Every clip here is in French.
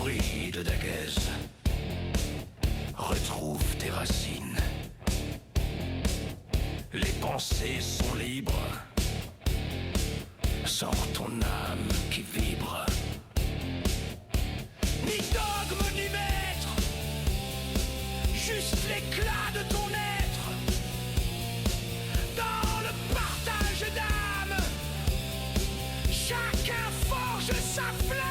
L'esprit de Daguez retrouve tes racines. Les pensées sont libres. Sors ton âme qui vibre. Ni dogme ni maître, juste l'éclat de ton être. Dans le partage d'âme, chacun forge sa flamme.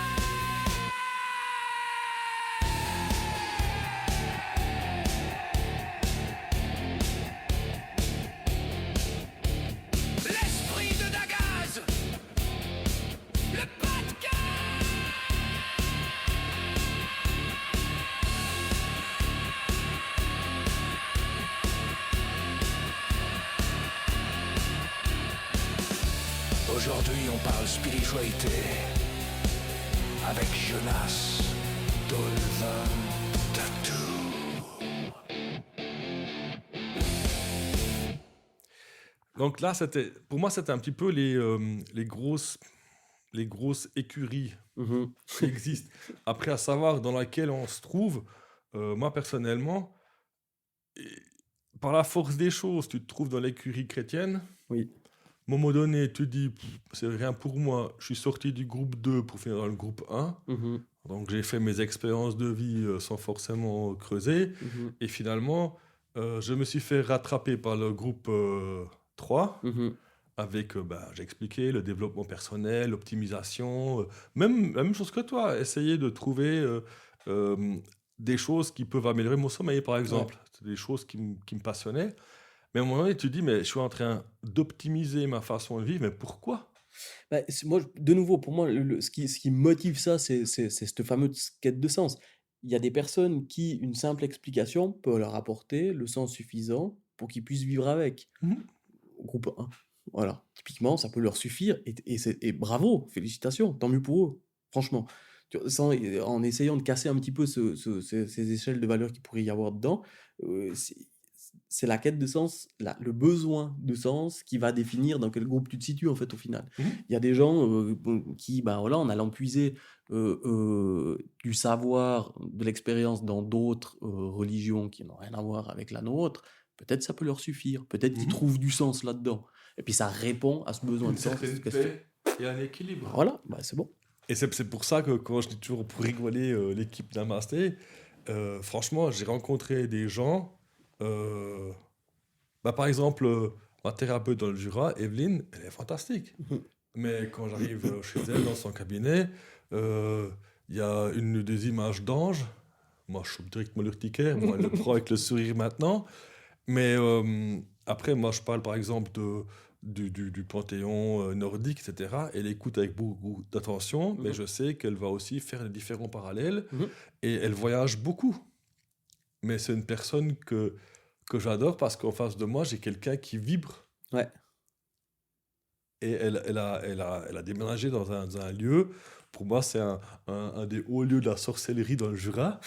L'esprit de Daguez, le podcast. Aujourd'hui, on parle spiritualité avec Jonas Dolvan Tattoo. Donc là, pour moi, c'était un petit peu les grosses écuries Mhm. qui existent. Après, à savoir dans laquelle on se trouve, moi personnellement, et par la force des choses, tu te trouves dans l'écurie chrétienne. Oui. À un moment donné, tu dis, c'est rien pour moi, je suis sorti du groupe 2 pour finir dans le groupe 1. Mhm. Donc j'ai fait mes expériences de vie sans forcément creuser. Mhm. Et finalement, je me suis fait rattraper par le groupe 3. Mhm. Avec, j'ai expliqué, le développement personnel, l'optimisation, même la même chose que toi, essayer de trouver des choses qui peuvent améliorer mon sommeil, par exemple. C'est des choses qui me passionnaient. Mais à un moment donné, tu te dis, mais je suis en train d'optimiser ma façon de vivre, mais pourquoi? Bah, moi, de nouveau, pour moi, ce qui motive ça, c'est cette fameuse quête de sens. Il y a des personnes qui, une simple explication peut leur apporter le sens suffisant pour qu'ils puissent vivre avec. Mhm. Groupe 1. Voilà. Typiquement, ça peut leur suffire. Et bravo, félicitations, tant mieux pour eux. Franchement. En essayant de casser un petit peu ces échelles de valeur qu'il pourrait y avoir dedans, c'est la quête de sens, le besoin de sens qui va définir dans quel groupe tu te situes en fait au final. Mhm. Il y a des gens qui, voilà, en allant puiser du savoir, de l'expérience dans d'autres religions qui n'ont rien à voir avec la nôtre, peut-être ça peut leur suffire, peut-être qu'ils trouvent du sens là-dedans. Et puis ça répond à ce besoin Une de sens. certaine paix et un équilibre. Voilà, c'est bon. Et c'est pour ça que quand je dis toujours pour rigoler l'équipe Namasté, franchement, j'ai rencontré des gens. Par exemple, ma thérapeute dans le Jura, Evelyne, elle est fantastique. Mais quand j'arrive chez elle, dans son cabinet, il y a des images d'anges. Moi, je suis directement l'urticaire. Moi, elle le prend avec le sourire maintenant. Mais après, moi, je parle par exemple du panthéon nordique, etc. Elle écoute avec beaucoup d'attention, mais je sais qu'elle va aussi faire les différents parallèles. Et elle voyage beaucoup. Mais c'est une personne que j'adore parce qu'en face de moi, j'ai quelqu'un qui vibre. Ouais. Et elle a déménagé dans un lieu. Pour moi, c'est un des hauts lieux de la sorcellerie dans le Jura.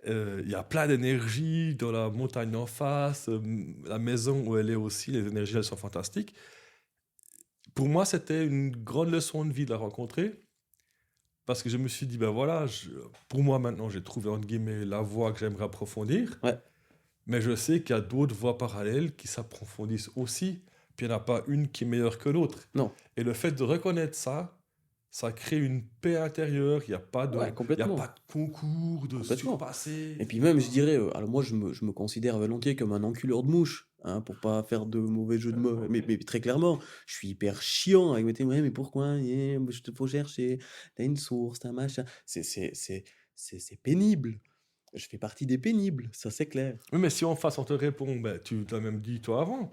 Il y a plein d'énergie dans la montagne en face. La maison où elle est aussi, les énergies, elles sont fantastiques. Pour moi, c'était une grande leçon de vie de la rencontrer. Parce que je me suis dit, voilà, pour moi maintenant, j'ai trouvé, entre guillemets, la voie que j'aimerais approfondir. Ouais. Mais je sais qu'il y a d'autres voies parallèles qui s'approfondissent aussi. Puis il n'y en a pas une qui est meilleure que l'autre. Non. Et le fait de reconnaître ça crée une paix intérieure. Il n'y a pas de concours de surpasser. Et puis même, je dirais, alors moi, je me considère volontiers comme un enculeur de mouches, hein, pour pas faire de mauvais jeux de mots. Mais très clairement, je suis hyper chiant avec mes témoins. Ouais, mais pourquoi? Je te faut chercher. T'as une source, t'as un machin. C'est pénible. Je fais partie des pénibles, ça c'est clair. Oui, mais si en face on te répond, tu t'as même dit toi avant.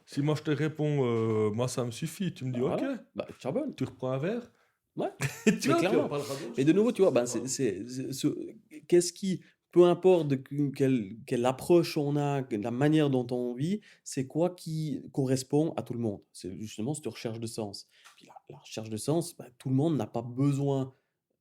Si moi je te réponds, moi ça me suffit, tu me dis Voilà. ok, Charbonne. tu reprends un verre. Ouais, Tu mais vois, clairement. puis on parlera d'autre Et de chose. nouveau, tu vois, qu'est-ce qui, peu importe quelle approche on a, la manière dont on vit, c'est quoi qui correspond à tout le monde. C'est justement cette recherche de sens. Puis la recherche de sens, tout le monde n'a pas besoin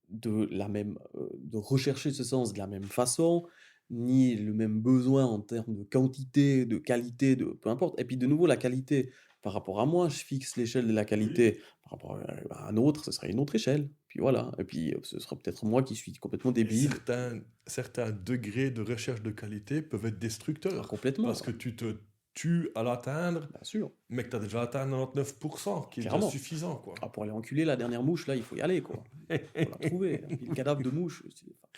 de rechercher ce sens de la même façon, ni le même besoin en termes de quantité, de qualité, peu importe. Et puis de nouveau, la qualité, par rapport à moi, je fixe l'échelle de la qualité. Par rapport à un autre, ce serait une autre échelle. Puis voilà, et puis ce sera peut-être moi qui suis complètement Et débile. certains degrés de recherche de qualité peuvent être Ah, destructeurs. complètement, Parce que tu te tues à l'atteindre, bien sûr, mais que tu as déjà atteint 99%, qui est déjà clairement. suffisant, quoi. Ah, pour aller enculer la dernière mouche, là, il faut y aller, quoi. Faut la trouver. Puis le cadavre de mouche,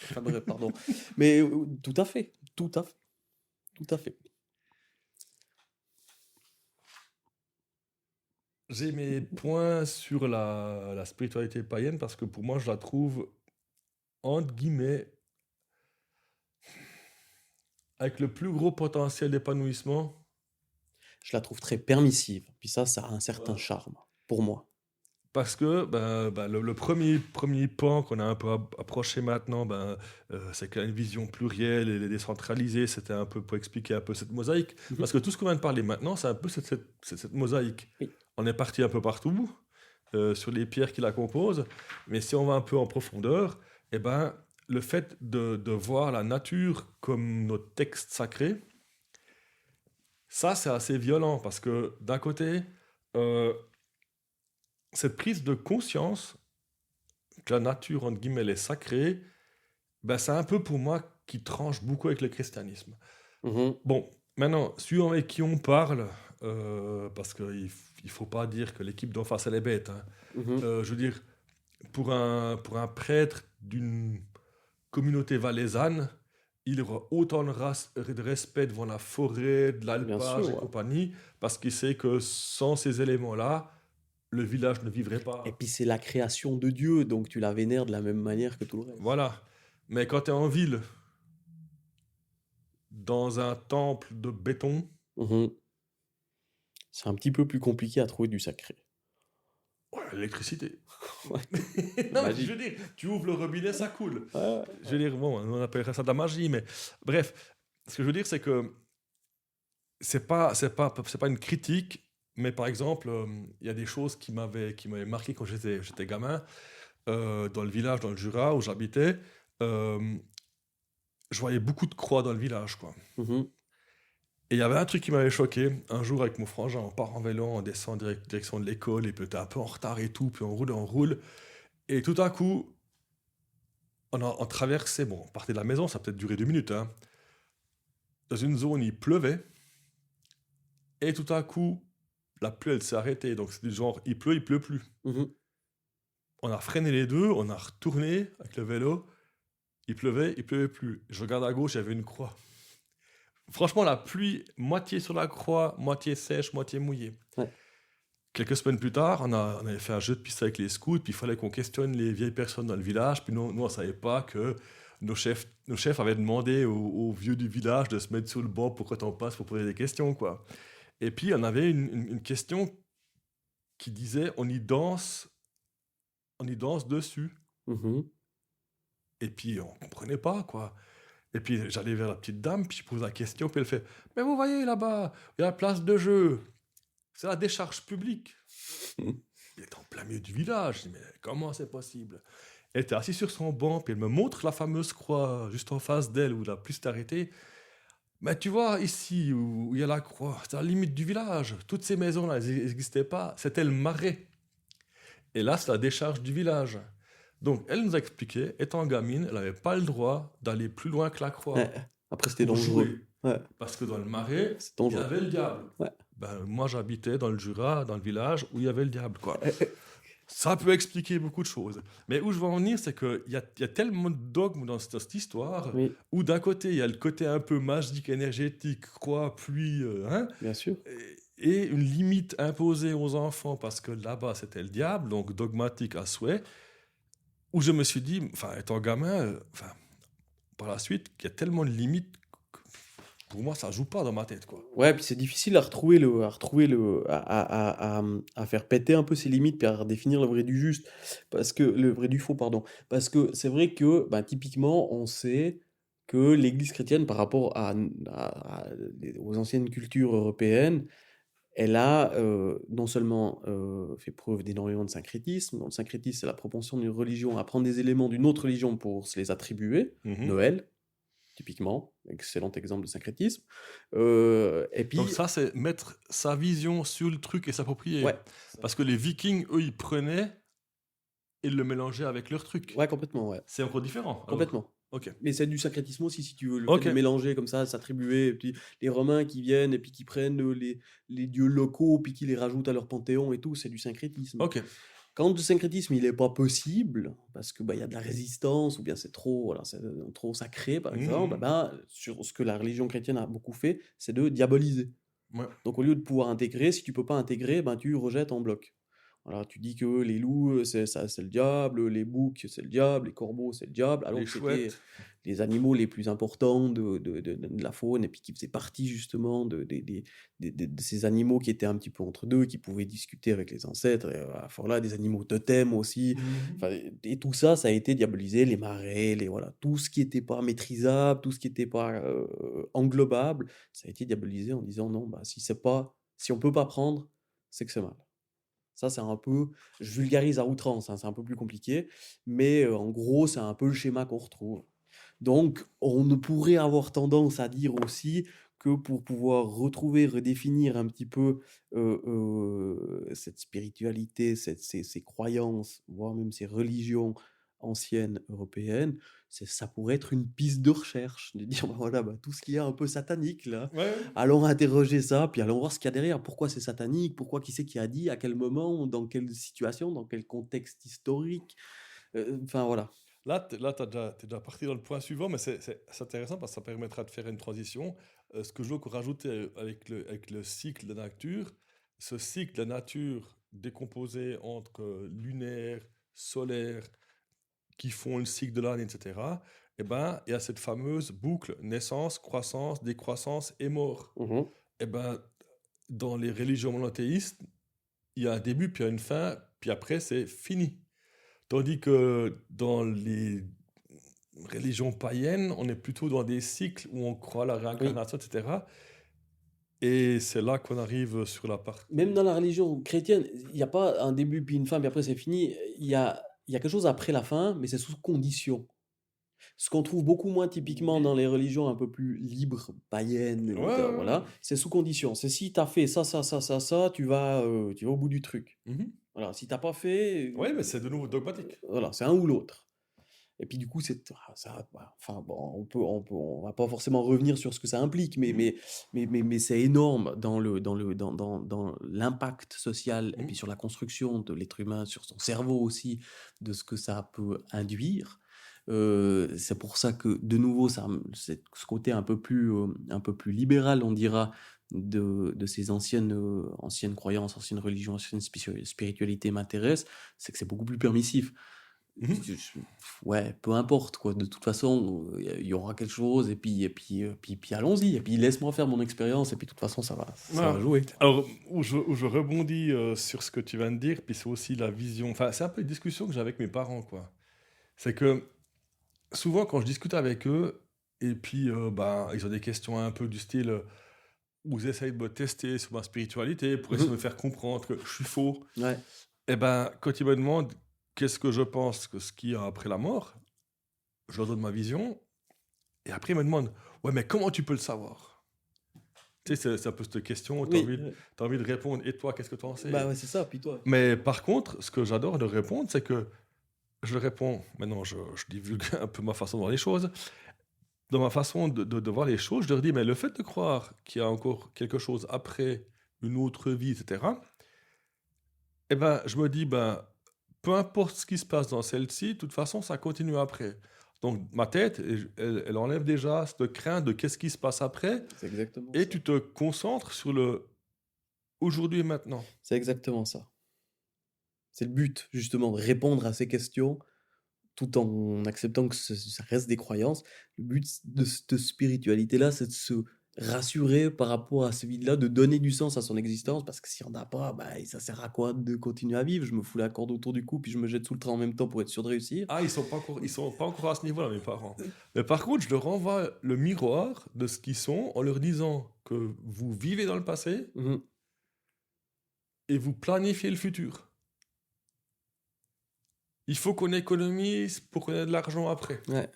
enfin bref, pardon. Mais tout à fait, tout à fait, tout à fait. J'ai mes points sur la spiritualité païenne parce que pour moi, je la trouve, entre guillemets, avec le plus gros potentiel d'épanouissement. Je la trouve très permissive. Puis ça a un certain Voilà. charme, pour moi. Parce que le premier pan qu'on a un peu approché maintenant, c'est qu'il y a une vision plurielle et décentralisée. C'était un peu pour expliquer un peu cette mosaïque. Mhm. Parce que tout ce qu'on vient de parler maintenant, c'est un peu cette mosaïque. Oui. On est parti un peu partout sur les pierres qui la composent. Mais si on va un peu en profondeur, eh ben, le fait de voir la nature comme notre texte sacré, ça, c'est assez violent. Parce que d'un côté, cette prise de conscience que la nature, entre guillemets, est sacrée, c'est un peu pour moi qui tranche beaucoup avec le christianisme. Mhm. Bon, maintenant, suivant avec qui on parle, parce qu'il ne faut pas dire que l'équipe d'en face, elle est bête. Hein. Mhm. Je veux dire, pour un prêtre d'une communauté valaisanne, il aura autant de respect devant la forêt, de Bien l'alpage sûr, et ouais. compagnie, parce qu'il sait que sans ces éléments-là, le village ne vivrait pas. Et puis c'est la création de Dieu, donc tu la vénères de la même manière que tout le reste. Voilà. Mais quand tu es en ville, dans un temple de béton, Mhm. C'est un petit peu plus compliqué à trouver du sacré. l'électricité. Ouais. Non, mais Magique. je veux dire, tu ouvres le robinet, ça coule. Ouais, Je veux dire, bon, on appellerait ça de la magie, mais bref, ce que je veux dire, c'est que c'est pas une critique, mais par exemple, il y a des choses qui m'avaient marqué quand j'étais gamin, dans le village, dans le Jura où j'habitais. Je voyais beaucoup de croix dans le village, quoi. Mhm. Et il y avait un truc qui m'avait choqué. Un jour, avec mon frangin, on part en vélo, on descend en direction de l'école, et puis t'es un peu en retard et tout, puis on roule. Et tout à coup, on traversait, bon, on partait de la maison, ça a peut-être duré 2 minutes, hein. Dans une zone, il pleuvait, et tout à coup, la pluie, elle s'est arrêtée. Donc c'est du genre, il pleut plus. Mhm. On a freiné les deux, on a retourné avec le vélo, il pleuvait plus. Je regarde à gauche, il y avait une croix. Franchement, la pluie, moitié sur la croix, moitié sèche, moitié mouillée. Ouais. Quelques semaines plus tard, on avait fait un jeu de piste avec les scouts, puis il fallait qu'on questionne les vieilles personnes dans le village. Puis nous on ne savait pas que nos chefs avaient demandé aux vieux du village de se mettre sur le banc pour quand on passe pour poser des questions, quoi. Et puis on avait une question qui disait on y danse dessus. Mhm. Et puis on comprenait pas, quoi. Et puis j'allais vers la petite dame, puis je pose la question, puis elle fait mais vous voyez là-bas, il y a la place de jeu. C'est la décharge publique. Mhm. Il est en plein milieu du village. Je dis, mais comment c'est possible? Elle était assise sur son banc, puis elle me montre la fameuse croix juste en face d'elle où la pluie s'est arrêtée. Mais tu vois, ici où il y a la croix, c'est à la limite du village. Toutes ces maisons-là, elles n'existaient pas. C'était le marais. Et là, c'est la décharge du village. Donc, elle nous a expliqué, étant gamine, elle n'avait pas le droit d'aller plus loin que la croix Ouais. Après, c'était pour dangereux. jouer. Ouais. Parce que dans le marais, C'est il y dangereux. avait le diable. Ouais. Moi, j'habitais dans le Jura, dans le village où il y avait le diable, quoi. Ça peut expliquer beaucoup de choses. Mais où je veux en venir, c'est qu'il y a tellement de dogmes dans cette histoire, Oui, où d'un côté, il y a le côté un peu magique, énergétique, croix, pluie, hein, bien sûr. et une limite imposée aux enfants, parce que là-bas, c'était le diable, donc dogmatique à souhait, où je me suis dit, enfin, étant gamin, par la suite, qu'il y a tellement de limites, que pour moi, ça joue pas dans ma tête, quoi. Ouais, puis c'est difficile à faire péter un peu ses limites, puis à redéfinir le vrai du juste, parce que le vrai du faux, pardon. Parce que c'est vrai que, ben, typiquement, on sait que l'Église chrétienne, par rapport aux anciennes cultures européennes, elle a non seulement fait preuve d'énormément de syncrétisme. Donc, le syncrétisme, c'est la propension d'une religion à prendre des éléments d'une autre religion pour se les attribuer. Mhm. Noël, typiquement, excellent exemple de syncrétisme. Et puis, Donc ça, c'est mettre sa vision sur le truc et s'approprier. ouais, Parce que les Vikings, eux, ils prenaient et le mélanger avec leur truc. Ouais, complètement, ouais. C'est encore différent. alors. Complètement. Ok. Mais c'est du syncrétisme aussi, si tu veux. Le Ok. fait de mélanger comme ça, s'attribuer. Et puis les Romains qui viennent et puis qui prennent les dieux locaux, puis qui les rajoutent à leur panthéon et tout, c'est du syncrétisme. Ok. Quand le syncrétisme, il n'est pas possible, parce que y a de la résistance, ou bien c'est trop, voilà, c'est trop sacré, par exemple, sur ce que la religion chrétienne a beaucoup fait, c'est de diaboliser. Ouais. Donc au lieu de pouvoir intégrer, si tu peux pas intégrer, tu rejettes en bloc. Voilà, tu dis que les loups, c'est le diable, les boucs, c'est le diable, les corbeaux, c'est le diable, alors Les que c'était chouettes. les animaux les plus importants de la faune, et puis qui faisaient partie justement de ces animaux qui étaient un petit peu entre deux, qui pouvaient discuter avec les ancêtres, et voilà, des animaux totems aussi. Enfin, et tout ça, ça a été diabolisé, les marais, voilà, tout ce qui n'était pas maîtrisable, tout ce qui n'était pas englobable, ça a été diabolisé en disant non, si on peut pas prendre, c'est que c'est mal. Ça, c'est un peu, je vulgarise à outrance, hein, c'est un peu plus compliqué, mais en gros, c'est un peu le schéma qu'on retrouve. Donc, on ne pourrait avoir tendance à dire aussi que pour pouvoir retrouver, redéfinir un petit peu cette spiritualité, ces croyances, voire même ces religions anciennes européennes, ça pourrait être une piste de recherche, de dire, voilà, tout ce qui est un peu satanique, là, Ouais. allons interroger ça, puis allons voir ce qu'il y a derrière, pourquoi c'est satanique, pourquoi, qui c'est qui a dit, à quel moment, dans quelle situation, dans quel contexte historique, enfin voilà. Là, t'es déjà parti dans le point suivant, mais c'est intéressant parce que ça permettra de faire une transition. Ce que je veux rajouter avec le cycle de la nature, ce cycle de la nature décomposé entre lunaire, solaire, qui font le cycle de l'année, etc., il y a cette fameuse boucle naissance, croissance, décroissance et mort. Mhm. Dans les religions monothéistes, il y a un début, puis il y a une fin, puis après, c'est fini. Tandis que dans les religions païennes, on est plutôt dans des cycles où on croit à la réincarnation, etc. Et c'est là qu'on arrive sur la partie. Même dans la religion chrétienne, il n'y a pas un début puis une fin, puis après c'est fini. Il y a quelque chose après la fin, mais c'est sous condition. Ce qu'on trouve beaucoup moins typiquement dans les religions un peu plus libres, païennes, voilà, c'est sous condition. C'est si tu as fait ça, tu vas au bout du truc. Voilà, si tu n'as pas fait, Oui, mais c'est de nouveau dogmatique. voilà, c'est un ou l'autre. Et puis du coup, on va pas forcément revenir sur ce que ça implique, mais c'est énorme dans l'impact social et puis sur la construction de l'être humain, sur son cerveau aussi, de ce que ça peut induire. C'est pour ça que de nouveau, c'est ce côté un peu plus libéral, on dira, de ces anciennes croyances, anciennes religions, anciennes spiritualités m'intéresse, c'est que c'est beaucoup plus permissif. Ouais, peu importe quoi. De toute façon, il y aura quelque chose et puis allons-y. Et puis laisse-moi faire mon expérience et puis de toute façon ça va jouer. Alors où je rebondis sur ce que tu viens de dire, puis c'est aussi la vision. Enfin, c'est un peu une discussion que j'ai avec mes parents, quoi. C'est que souvent quand je discute avec eux et puis ils ont des questions un peu du style où ils essayent de me tester sur ma spiritualité pour essayer de me faire comprendre que je suis faux. Ouais. Et quand ils me demandent qu'est-ce que je pense que ce qu'il y a après la mort, je leur donne ma vision. Et après, ils me demandent ouais, mais comment tu peux le savoir? Tu sais, c'est un peu cette question. Tu as envie de répondre. Et toi, qu'est-ce que tu en sais? Bah ouais, c'est ça. Puis toi. Mais par contre, ce que j'adore de répondre, c'est que je réponds. Maintenant, je divulgue un peu ma façon de voir les choses. Dans ma façon de voir les choses, je leur dis mais le fait de croire qu'il y a encore quelque chose après une autre vie, etc., je me dis peu importe ce qui se passe dans celle-ci, de toute façon, ça continue après. Donc, ma tête, elle enlève déjà cette crainte de qu'est-ce qui se passe après. C'est exactement et ça. tu te concentres sur le aujourd'hui et maintenant. C'est exactement ça. C'est le but, justement, de répondre à ces questions tout en acceptant que ça reste des croyances. Le but de cette spiritualité-là, c'est de se rassurer par rapport à ce vide-là, de donner du sens à son existence, parce que si on n'a pas, ça sert à quoi de continuer à vivre? Je me fous la corde autour du cou, puis je me jette sous le train en même temps pour être sûr de réussir. Ah, ils sont pas encore à ce niveau-là, mes parents. Mais par contre, je leur envoie le miroir de ce qu'ils sont en leur disant que vous vivez dans le passé et vous planifiez le futur. Il faut qu'on économise pour qu'on ait de l'argent après. Ouais.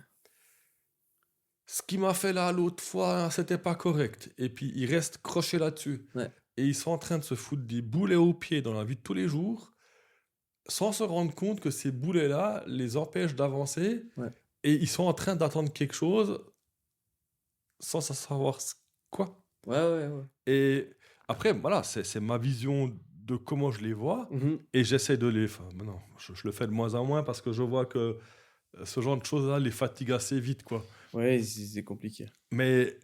Ce qui m'a fait là l'autre fois, c'était pas correct. Et puis, ils restent crochés là-dessus. Ouais. Et ils sont en train de se foutre des boulets aux pieds dans la vie de tous les jours. sans se rendre compte que ces boulets-là les empêchent d'avancer Ouais. et ils sont en train d'attendre quelque chose sans savoir quoi. Ouais. Et après, voilà, c'est ma vision de comment je les vois Mhm. et j'essaie de les... Enfin, non, je le fais de moins en moins parce que je vois que ce genre de choses-là les fatigue assez vite, quoi. Ouais, c'est compliqué. Mais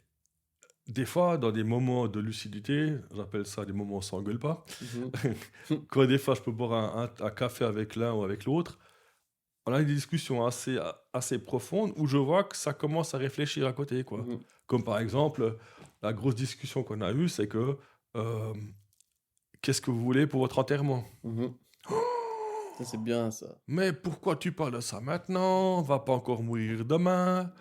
des fois, dans des moments de lucidité, j'appelle ça des moments où on s'engueule pas, Mhm. quand des fois je peux boire un café avec l'un ou avec l'autre, on a des discussions assez profondes où je vois que ça commence à réfléchir à côté, quoi. Mhm. Comme par exemple, la grosse discussion qu'on a eue, c'est que euh, qu'est-ce que vous voulez pour votre enterrement? Mhm. Ça, c'est bien, ça. Mais pourquoi tu parles de ça maintenant? On va pas encore mourir demain.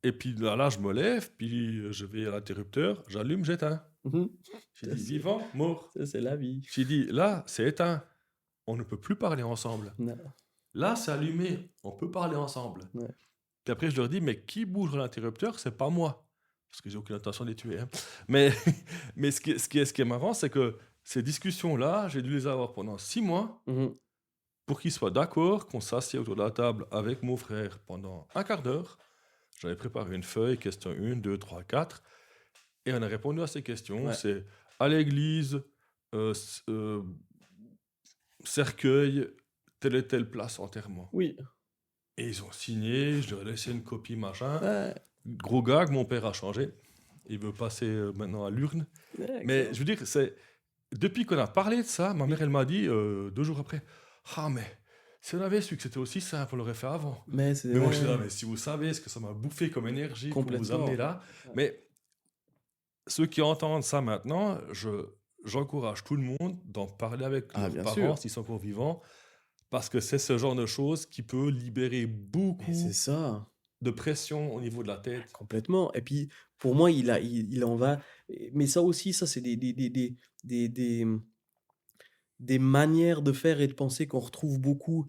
Et puis là, je me lève, puis je vais à l'interrupteur, j'allume, j'éteins. Mhm. J'ai Ça, dit c'est vivant, mort. ça, c'est la vie. J'ai dit là, c'est éteint. On ne peut plus parler ensemble. Non. Là, c'est allumé. On peut parler ensemble. Ouais. Puis après, je leur dis, mais qui bouge l'interrupteur? C'est pas moi. Parce que j'ai aucune intention de les tuer, hein. Mais, mais ce qui est marrant, c'est que ces discussions-là, j'ai dû les avoir pendant 6 mois Mhm. pour qu'ils soient d'accord qu'on s'assied autour de la table avec mon frère pendant un quart d'heure. J'avais préparé une feuille, question 1, 2, 3, 4. Et on a répondu à ces questions. Ouais. C'est à l'église, s- cercueil, telle et telle place, enterrement. Oui. Et ils ont signé, je leur ai laissé une copie, machin. Ouais. Gros gag, mon père a changé. Il veut passer maintenant à l'urne. Ouais, Mais excellent. je veux dire, c'est depuis qu'on a parlé de ça, ma mère, elle m'a dit 2 jours après, ah mais si on avait su que c'était aussi simple, on l'aurait fait avant. Mais c'est Mais moi, je suis là, ouais, mais si vous savez ce que ça m'a bouffé comme énergie pour vous complètement. amener là. Ouais. Mais ceux qui entendent ça maintenant, j'encourage tout le monde d'en parler avec Ah, leurs bien parents sûr. s'ils sont encore vivants, parce que c'est ce genre de choses qui peut libérer Mais beaucoup c'est ça. de pression au niveau de la tête. Complètement. Et puis, pour moi, il en va. Mais ça aussi, ça, c'est des, des manières de faire et de penser qu'on retrouve beaucoup,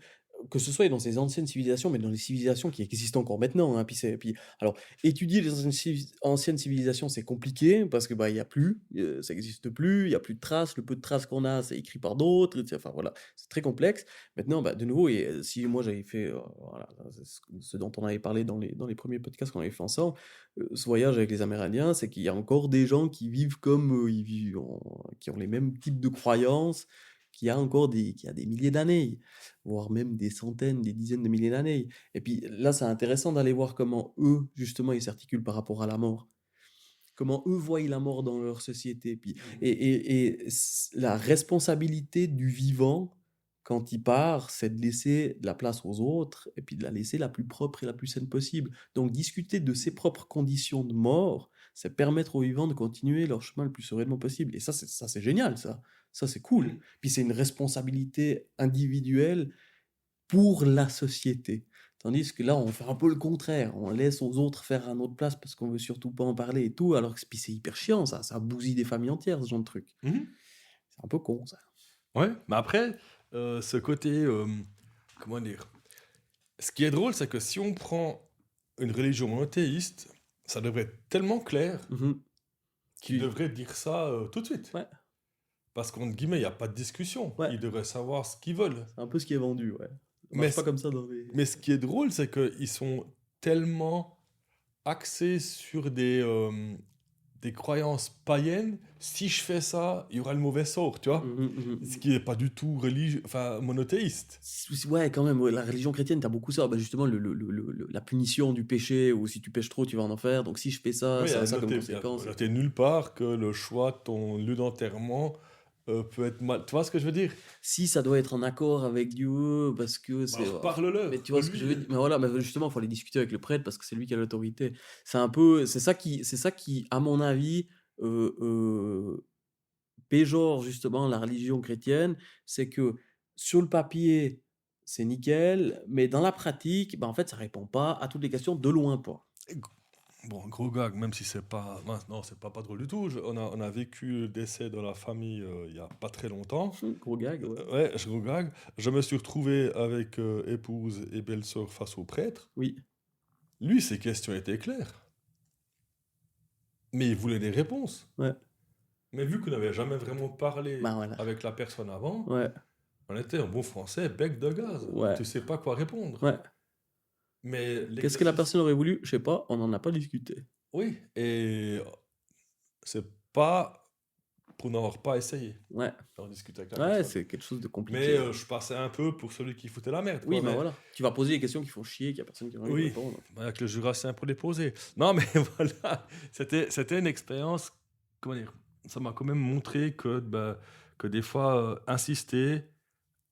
que ce soit dans ces anciennes civilisations, mais dans les civilisations qui existent encore maintenant, hein. Puis, alors, étudier les anciennes civilisations, c'est compliqué parce que bah, il y a plus, ça n'existe plus, il y a plus de traces. Le peu de traces qu'on a, c'est écrit par d'autres. Enfin voilà, c'est très complexe. Maintenant, bah, de nouveau, et si moi j'avais fait, voilà, c'est ce dont on avait parlé dans les premiers podcasts qu'on avait fait ensemble, ce voyage avec les Amérindiens, c'est qu'il y a encore des gens qui vivent comme ils vivent, qui ont les mêmes types de croyances qui a des milliers d'années, voire même des centaines, des dizaines de milliers d'années. Et puis là, c'est intéressant d'aller voir comment eux, justement, ils s'articulent par rapport à la mort. Comment eux voient la mort dans leur société. Puis, la responsabilité du vivant, quand il part, c'est de laisser de la place aux autres et puis de la laisser la plus propre et la plus saine possible. Donc discuter de ses propres conditions de mort, c'est permettre aux vivants de continuer leur chemin le plus sereinement possible. Et ça, c'est génial, ça. Ça, c'est cool. Puis c'est une responsabilité individuelle pour la société. Tandis que là, on fait un peu le contraire. On laisse aux autres faire à notre place parce qu'on veut surtout pas en parler et tout. Alors que puis c'est hyper chiant, ça. Ça bousille des familles entières, ce genre de truc. Mhm. C'est un peu con, ça. Ouais, mais après, ce côté, comment dire, ce qui est drôle, c'est que si on prend une religion monothéiste, ça devrait être tellement clair Mhm. qu'ils Tu- devraient dire ça tout de suite. Ouais, Parce qu'entre guillemets, il n'y a pas de discussion. Ouais. Ils devraient savoir ce qu'ils veulent. c'est un peu ce qui est vendu, ouais. Ça Mais marche pas c- comme ça dans les... Mais ce qui est drôle, c'est qu'ils sont tellement axés sur des croyances païennes. Si je fais ça, il y aura le mauvais sort, tu vois. Ce qui n'est pas du tout monothéiste. Ouais, quand même, ouais, la religion chrétienne, t'as beaucoup ça. Bah, justement, la punition du péché, ou si tu pêches trop, tu vas en enfer. Donc si je fais ça, Oui, ça a ça là, comme t'es conséquence. là, t'es nulle part que le choix de ton lieu d'enterrement peut être mal. Tu vois ce que je veux dire? Si ça doit être en accord avec Dieu, parce que c'est... Alors, parle-le. Mais tu vois ce que je veux dire? Mais voilà, mais justement, il faut aller discuter avec le prêtre parce que c'est lui qui a l'autorité. C'est un peu... c'est ça qui, à mon avis, péjore justement la religion chrétienne. C'est que sur le papier, c'est nickel, mais dans la pratique, bah, en fait, ça répond pas à toutes les questions, de loin pas. Bon, gros gag, même si c'est pas... Non, c'est pas drôle du tout. On a vécu le décès de la famille il y a pas très longtemps. Gros gag, ouais. Ouais, gros gag. Je me suis retrouvé avec épouse et belle-sœur face au prêtre. Oui. Lui, ses questions étaient claires. Mais il voulait des réponses. Ouais. Mais vu qu'on n'avait jamais vraiment parlé Bah voilà. avec la personne avant, Ouais. On était en bon français, bec de gaz. Ouais. Tu sais pas quoi répondre. Ouais. Mais Qu'est-ce que la l'exercice- personne aurait voulu? Je sais pas, on n'en a pas discuté. Oui, et c'est pas pour n'avoir pas essayé. Ouais. On discuter avec la Ouais, personne. c'est quelque chose de compliqué. Mais je passais un peu pour celui qui foutait la merde. Oui, quoi, bah mais- voilà. Tu vas poser des questions qui font chier, qu'il y a personne qui a envie de Oui, répondre. avec le jurassien pour les poser. Non, mais voilà, c'était une expérience, comment dire, ça m'a quand même montré que des fois, insister,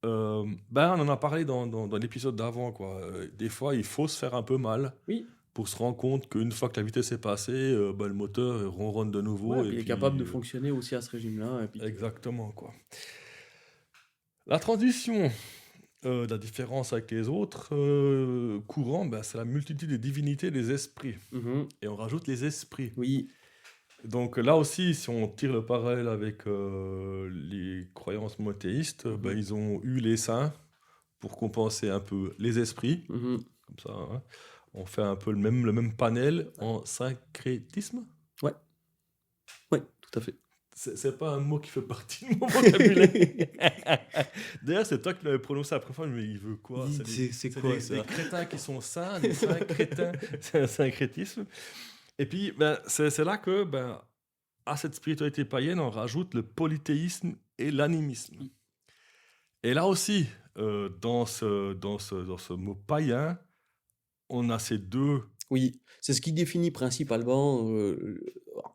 on en a parlé dans l'épisode d'avant, quoi. Des fois, il faut se faire un peu mal Oui. pour se rendre compte qu'une fois que la vitesse est passée, le moteur ronronne de nouveau. Ouais, et puis il est puis, capable de fonctionner aussi à ce régime-là. Et puis Exactement, quoi. La transition, la différence avec les autres courants, c'est la multitude des divinités et des esprits. Mhm. Et on rajoute les esprits. Oui. Donc là aussi, si on tire le parallèle avec les croyances monothéistes, Mhm. ils ont eu les saints pour compenser un peu les esprits. Mhm. Comme ça, hein. On fait un peu le même panel en syncrétisme. Ouais. Ouais, tout à fait. C'est pas un mot qui fait partie de mon vocabulaire. D'ailleurs, c'est toi qui l'avais prononcé la première fois, mais il veut quoi? C'est quoi ça? Des crétins qui sont saints, des saints crétins. C'est un syncrétisme. Et puis, c'est là que, à cette spiritualité païenne, on rajoute le polythéisme et l'animisme. Et là aussi, dans ce mot païen, on a ces deux. Oui, c'est ce qui définit principalement,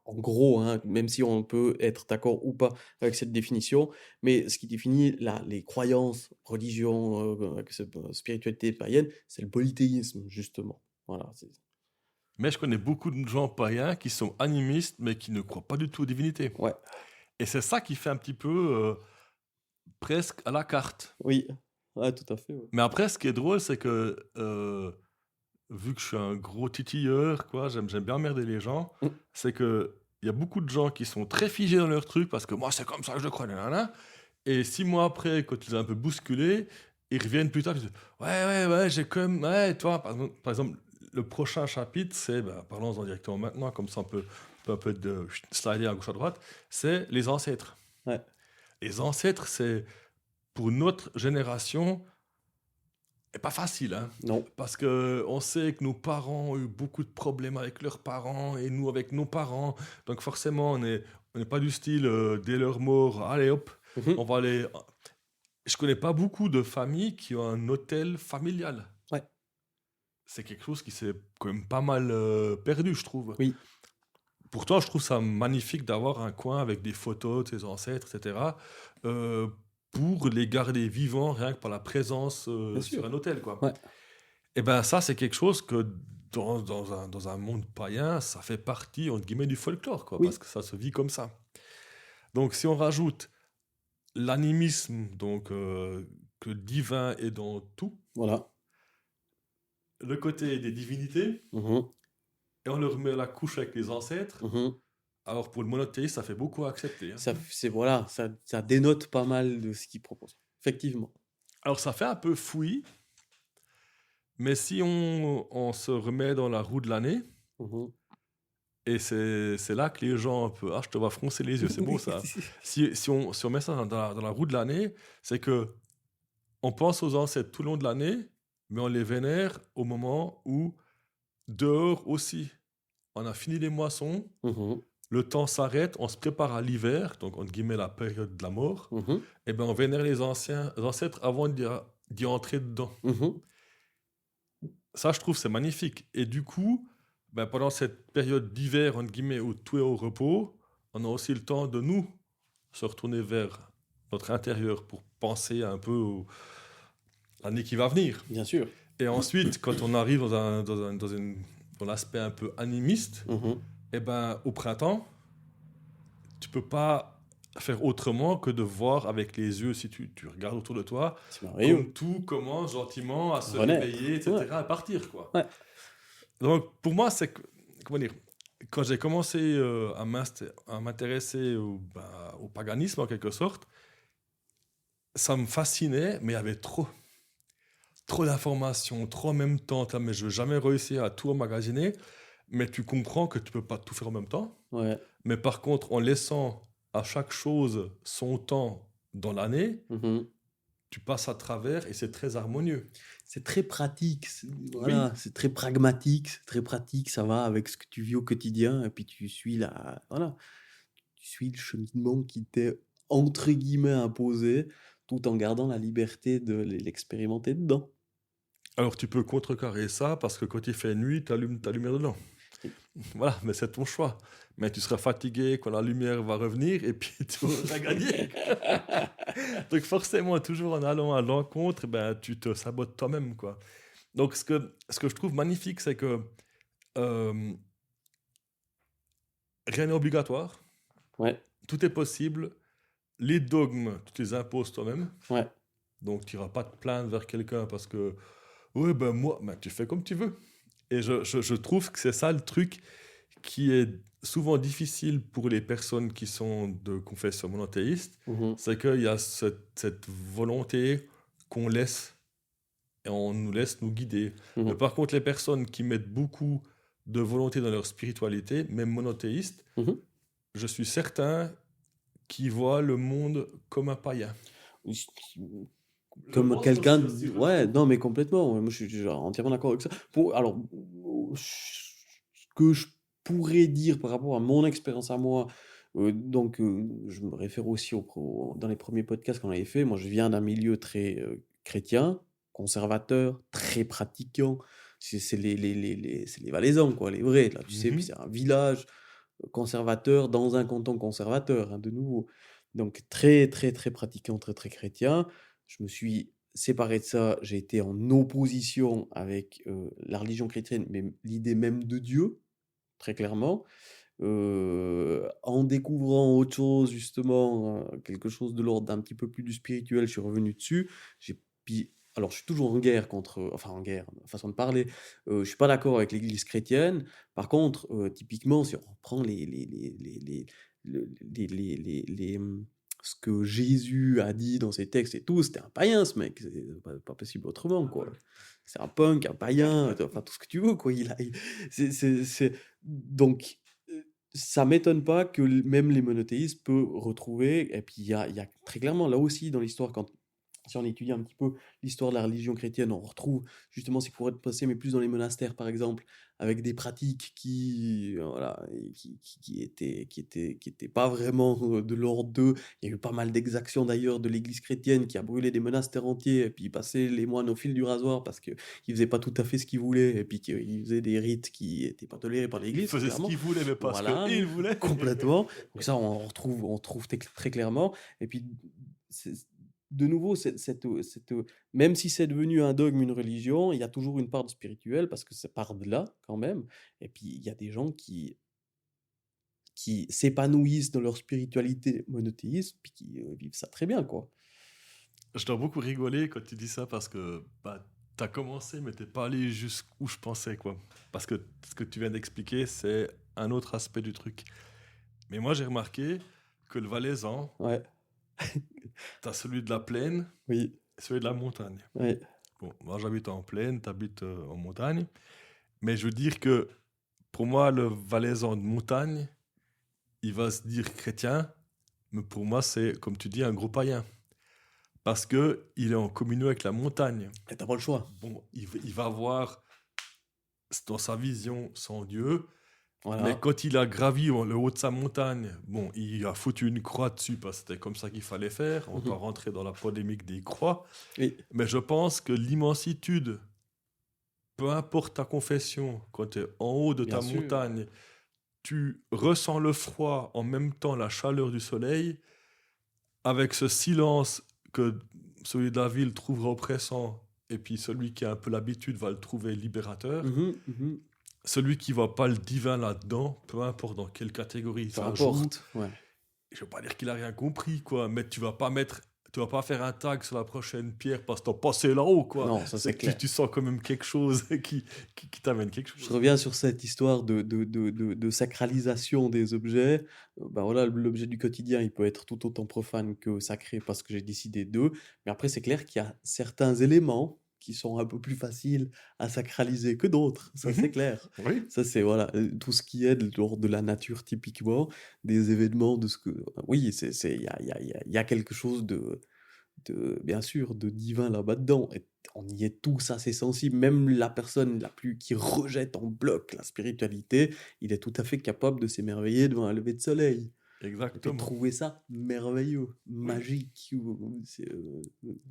en gros, hein, même si on peut être d'accord ou pas avec cette définition, mais ce qui définit les croyances, religions, avec cette spiritualité païenne, c'est le polythéisme, justement. Voilà. Mais je connais beaucoup de gens païens qui sont animistes, mais qui ne croient pas du tout aux divinités. Ouais. Et c'est ça qui fait un petit peu presque à la carte. Oui, ouais, tout à fait. Ouais. Mais après, ce qui est drôle, c'est que vu que je suis un gros titilleur, quoi, j'aime bien emmerder les gens, c'est que il y a beaucoup de gens qui sont très figés dans leur truc parce que moi, c'est comme ça que je crois, nanana. Et 6 mois après, quand ils ont un peu bousculé, ils reviennent plus tard, ils disent ouais, j'ai comme, ouais, toi, par exemple, le prochain chapitre, c'est, parlons-en directement maintenant, comme ça on peut un peu slider à gauche à droite, c'est les ancêtres. Ouais. Les ancêtres, c'est pour notre génération, c'est pas facile, hein. Non. Parce que on sait que nos parents ont eu beaucoup de problèmes avec leurs parents et nous avec nos parents. Donc forcément, on n'est pas du style dès leur mort, allez hop, on va aller. Je connais pas beaucoup de familles qui ont un hôtel familial. Ouais. C'est quelque chose qui s'est quand même pas mal perdu, je trouve. Oui. Pourtant, je trouve ça magnifique d'avoir un coin avec des photos de ses ancêtres, etc. Pour les garder vivants, rien que par la présence sur un hôtel, quoi. Ouais. Et ça, c'est quelque chose que dans un monde païen, ça fait partie, entre guillemets, du folklore, quoi, Oui. parce que ça se vit comme ça. Donc, si on rajoute l'animisme, donc que le divin est dans tout, Voilà. le côté des divinités, et on leur met la couche avec les ancêtres. Alors pour le monothéisme, ça fait beaucoup à accepter. Hein. Ça dénote pas mal de ce qu'il propose. Effectivement. Alors ça fait un peu fouillis, mais si on se remet dans la roue de l'année, et c'est là que les gens un peu, je te vois froncer les yeux, c'est beau ça. si on met ça dans la roue de l'année, c'est que on pense aux ancêtres tout le long de l'année, mais on les vénère au moment où dehors aussi, on a fini les moissons. Le temps s'arrête, on se prépare à l'hiver, donc entre guillemets la période de la mort, et on vénère les ancêtres avant d'y entrer dedans. Ça, je trouve, c'est magnifique. Et du coup, pendant cette période d'hiver, entre guillemets, où tout est au repos, on a aussi le temps de nous se retourner vers notre intérieur pour penser un peu à l'année qui va venir. Bien sûr. Et ensuite, quand on arrive dans l'aspect un peu animiste, au printemps, tu peux pas faire autrement que de voir avec les yeux, si tu regardes autour de toi, comme tout commence gentiment à se réveiller, etc., à partir, quoi. Ouais. Donc, pour moi, c'est... Comment dire ? Quand j'ai commencé à m'intéresser au paganisme, en quelque sorte, ça me fascinait, mais il y avait trop d'informations, trop en même temps. Mais je ne vais jamais réussir à tout emmagasiner. Mais tu comprends que tu ne peux pas tout faire en même temps. Ouais. Mais par contre, en laissant à chaque chose son temps dans l'année, tu passes à travers et c'est très harmonieux. C'est très pratique, Oui, voilà, c'est très pragmatique, c'est très pratique, ça va avec ce que tu vis au quotidien et puis tu suis voilà, tu suis le cheminement qui t'est entre guillemets imposé, tout en gardant la liberté de l'expérimenter dedans. alors tu peux contrecarrer ça parce que quand il fait nuit, tu allumes ta lumière dedans. Et- Voilà, mais c'est ton choix. Mais tu seras fatigué quand la lumière va revenir et puis tu auras gagné. Donc forcément, toujours en allant à l'encontre, ben, tu te sabotes toi-même, quoi. Donc ce que je trouve magnifique, c'est que euh, rien n'est obligatoire, Ouais, tout est possible. Les dogmes, tu te les imposes toi-même. ouais. Donc tu n'iras pas te plaindre vers quelqu'un parce que, ouais, ben moi, ben, tu fais comme tu veux. Et je trouve que c'est ça le truc qui est souvent difficile pour les personnes qui sont de confession monothéiste, Mhm, c'est qu'il y a cette volonté qu'on laisse et on nous laisse nous guider. Mais mhm, par contre, les personnes qui mettent beaucoup de volonté dans leur spiritualité, même monothéiste, mhm. je suis certain qu'ils voient le monde comme un païen. Je Comme pense que quelqu'un c'est aussi le ouais, retour. non, mais complètement, ouais, moi je suis genre entièrement d'accord avec ça. Alors, ce que je pourrais dire par rapport à mon expérience à moi, je me réfère aussi dans les premiers podcasts qu'on avait fait. Moi, je viens d'un milieu très, chrétien, conservateur, très pratiquant. C'est les Valaisans, quoi, les vrais, là, tu sais? Puis Mhm. c'est un village, conservateur dans un canton conservateur, hein, de nouveau. Donc très, très, très pratiquant, très, très chrétien. Je me suis séparé de ça, j'ai été en opposition avec, la religion chrétienne, mais l'idée même de Dieu, très clairement. En découvrant autre chose justement, quelque chose de l'ordre d'un petit peu plus du spirituel, je suis revenu dessus. J'ai puis alors je suis toujours en guerre contre, enfin en guerre, façon de parler, je suis pas d'accord avec l'Église chrétienne. Par contre, typiquement, si on reprend ce que Jésus a dit dans ses textes et tout, c'était un païen ce mec, c'est pas possible autrement, quoi. C'est un punk, un païen, enfin tout ce que tu veux, quoi. C'est donc ça m'étonne pas que même les monothéistes peuvent retrouver, et puis il y a très clairement là aussi dans l'histoire, si on étudie un petit peu l'histoire de la religion chrétienne, on retrouve justement ces courants de pensée, mais plus dans les monastères par exemple, avec des pratiques qui, voilà, et qui étaient pas vraiment de l'ordre d'eux. Il y a eu pas mal d'exactions d'ailleurs de l'Église chrétienne qui a brûlé des monastères entiers, et puis passé les moines au fil du rasoir parce qu'ils faisaient pas tout à fait ce qu'ils voulaient, et puis qu'ils faisaient des rites qui étaient pas tolérés par Ils l'Église, faisaient ce clairement. qu'ils voulaient, mais pas ce Voilà, qu'ils voulaient. complètement. Donc ça, on retrouve très clairement. Et puis, de nouveau, même si c'est devenu un dogme, une religion, il y a toujours une part de spirituel parce que ça part de là quand même. Et puis, il y a des gens qui s'épanouissent dans leur spiritualité monothéiste, puis qui vivent ça très bien, quoi. Je dois beaucoup rigoler quand tu dis ça parce que bah, t'as commencé, mais t'es pas allé jusqu'où je pensais, quoi. Parce que ce que tu viens d'expliquer, c'est un autre aspect du truc. Mais moi, j'ai remarqué que le Valaisan, Ouais, t'as celui de la plaine oui, et celui de la montagne. ouais. Bon, moi, j'habite en plaine, t'habites en montagne. Mais je veux dire que pour moi, le Valaisan de montagne, il va se dire chrétien, mais pour moi, c'est, comme tu dis, un gros païen. Parce que il est en communion avec la montagne. Et t'as pas le choix. Bon, il va voir dans sa vision son Dieu, mais Voilà. quand il a gravi le haut de sa montagne, bon, il a foutu une croix dessus parce que c'était comme ça qu'il fallait faire. On va Mhm. rentrer dans la polémique des croix, Oui, mais je pense que l'immensitude, peu importe ta confession, quand tu es en haut de bien ta sûr. montagne, tu ressens le froid, en même temps la chaleur du soleil, avec ce silence que celui de la ville trouvera oppressant, et puis celui qui a un peu l'habitude va le trouver libérateur. Mhm, mhm. Celui qui voit pas le divin là-dedans, peu importe dans quelle catégorie Peu ça joue, importe. Ouais. je veux pas dire qu'il a rien compris, quoi, mais tu vas pas faire un tag sur la prochaine pierre parce que t'as passé là-haut, quoi. Non, ça C'est c'est que clair. tu sens quand même quelque chose qui t'amène quelque Je chose. reviens sur cette histoire de sacralisation des objets. Ben voilà, l'objet du quotidien, il peut être tout autant profane que sacré parce que j'ai décidé d'eux. Mais après, c'est clair qu'il y a certains éléments qui sont un peu plus faciles à sacraliser que d'autres. Ça, c'est Mhm. clair. Oui. Ça, c'est voilà, tout ce qui est de l'ordre de la nature typiquement, des événements, de ce que. Oui, il y a quelque chose bien sûr, de divin là-bas dedans. Et on y est tous assez sensibles. Même la personne qui rejette en bloc la spiritualité, il est tout à fait capable de s'émerveiller devant un lever de soleil. Et puis de Exactement. trouver ça merveilleux, Oui. magique.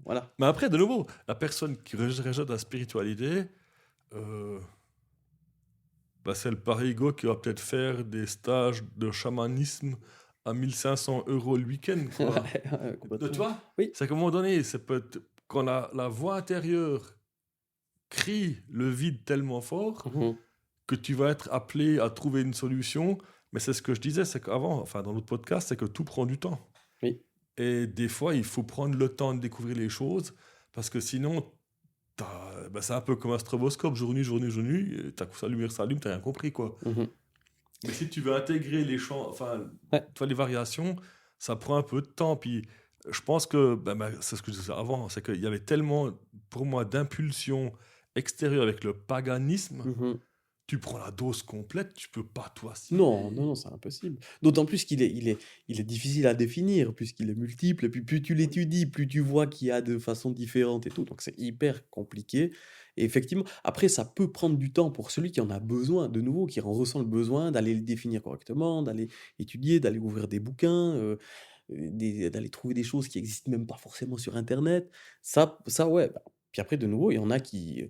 Voilà. Mais après, de nouveau, la personne qui rejette la spiritualité, euh, bah, c'est le parigo qui va peut-être faire des stages de chamanisme à 1 500 € le week-end, quoi. Tu Complètement. vois? Oui. C'est qu'à un moment donné, c'est quand la voix intérieure crie le vide tellement fort Mhm. que tu vas être appelé à trouver une solution. Mais c'est ce que je disais, c'est qu'avant, enfin dans l'autre podcast, c'est que tout prend du temps. Oui. Et des fois, il faut prendre le temps de découvrir les choses parce que sinon, c'est un peu comme un stroboscope, jour nuit, jour nuit, jour nuit. T'as sa lumière s'allume, t'as rien compris, quoi. Mhm. Mais si tu veux intégrer les champs, enfin, Ouais. tu vois, les variations, ça prend un peu de temps. Puis je pense que, c'est ce que je disais avant, c'est qu'il y avait tellement, pour moi, d'impulsions extérieures avec le paganisme. Mhm. Tu prends la dose complète, tu peux pas tout Non, assimiler. non, non, c'est impossible. D'autant plus qu'il est difficile à définir, puisqu'il est multiple, et puis plus tu l'étudies, plus tu vois qu'il y a de façons différentes et tout, donc c'est hyper compliqué. Et effectivement, après, ça peut prendre du temps pour celui qui en a besoin, de nouveau, qui en ressent le besoin d'aller le définir correctement, d'aller étudier, d'aller ouvrir des bouquins, d'aller trouver des choses qui existent même pas forcément sur Internet. Ça ouais. Puis après, de nouveau, il y en a qui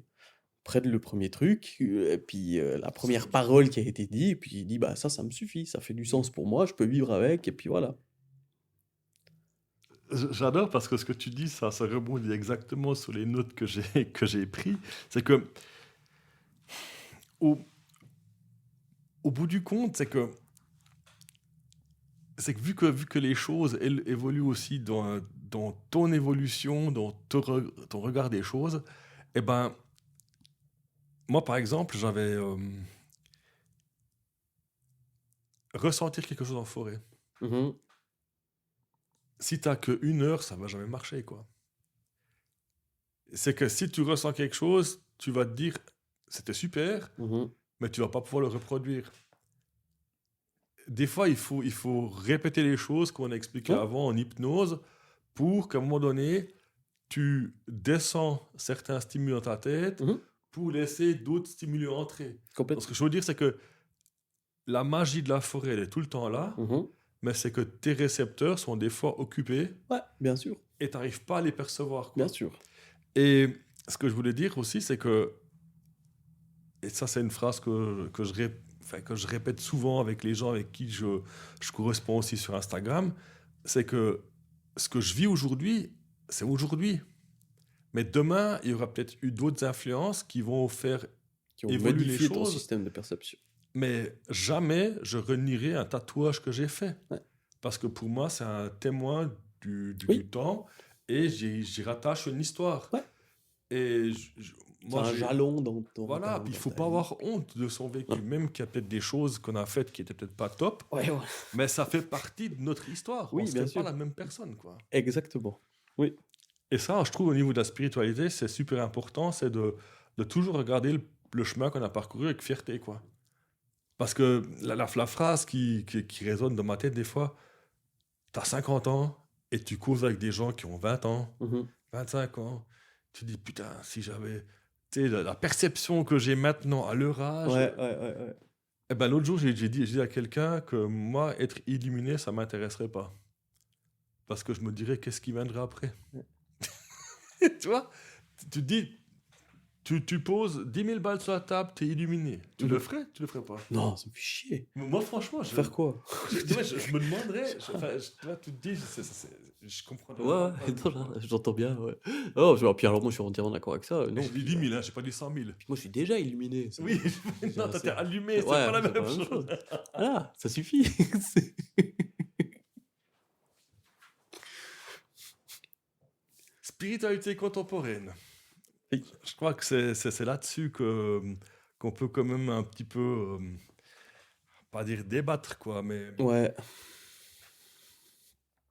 prennent le premier truc, et puis la première parole qui a été dite, et puis il dit bah ça me suffit, ça fait du sens pour moi, je peux vivre avec, et puis voilà. J'adore parce que ce que tu dis, ça rebondit exactement sur les notes que j'ai que j'ai pris. C'est que au, au bout du compte, c'est que vu que les choses évoluent aussi dans ton évolution, dans ton regard des choses, eh ben moi par exemple, j'avais ressentir quelque chose en forêt. Mhm, Si t'as que 1 heure, ça va jamais marcher, quoi. C'est que si tu ressens quelque chose, tu vas te dire c'était super, mhm. mais tu vas pas pouvoir le reproduire. Des fois, il faut répéter les choses qu'on a expliquées Ouais, avant en hypnose pour qu'à un moment donné, tu descends certains stimuli dans ta tête mhm, pour laisser d'autres stimuli entrer. Donc, ce complètement. que je veux dire, c'est que la magie de la forêt, elle est tout le temps là, Mhm. mais c'est que tes récepteurs sont des fois occupés Ouais, bien sûr, et tu n'arrives pas à les percevoir, bien quoi. sûr. Et ce que je voulais dire aussi, c'est que, et ça c'est une phrase que je répète souvent avec les gens avec qui je corresponds aussi sur Instagram, c'est que ce que je vis aujourd'hui, c'est aujourd'hui. Mais demain, il y aura peut-être eu d'autres influences qui vont faire Qui ont évoluer les modifié ton choses, système de perception. mais jamais je renierai un tatouage que j'ai fait. Ouais. Parce que pour moi, c'est un témoin du Oui, temps et j'y rattache une histoire. ouais. Et C'est moi, un jalon dans voilà, puis il dans faut ta pas vie. avoir honte de son vécu, Non. même qu'il y a peut-être des choses qu'on a faites qui étaient peut-être pas top, Ouais, ouais. mais ça fait partie de notre histoire. On Oui, ne bien serait pas sûr. la même personne, quoi. Exactement. Oui. Et ça, je trouve, au niveau de la spiritualité, c'est super important, c'est de toujours regarder le chemin qu'on a parcouru avec fierté, quoi. Parce que la phrase qui résonne dans ma tête des fois, t'as 50 ans et tu causes avec des gens qui ont 20 ans, Mhm. 25 ans. Tu te dis, putain, si j'avais, tu sais, la perception que j'ai maintenant à leur âge. Ouais, ouais, ouais, ouais. Eh ben, l'autre jour, j'ai dit à quelqu'un que moi, être illuminé, ça m'intéresserait pas. Parce que je me dirais, qu'est-ce qui viendrait après? Tu vois? Tu te dis, tu poses 10 000 balles sur la table, t'es illuminé. Tu le Mhm. ferais? Tu le ferais pas? Non, ça me fait chier. Moi, franchement, Faire quoi? je me demanderais. Tu vois, tu te dis, je comprends Ouais, ouais, non, là, j'entends bien, ouais. Oh, puis alors moi, je suis entièrement d'accord avec ça. Non, J'ai dit 10 000, hein, j'ai pas dit 100 000. puis moi, je suis déjà illuminé. Oui, non, c'est- t'es allumé, c'est ouais, pas la c'est même chose. Voilà, ça suffit. Spiritualité contemporaine. Oui. Je crois que c'est là-dessus qu'on peut quand même un petit peu, pas dire débattre, quoi, mais Ouais.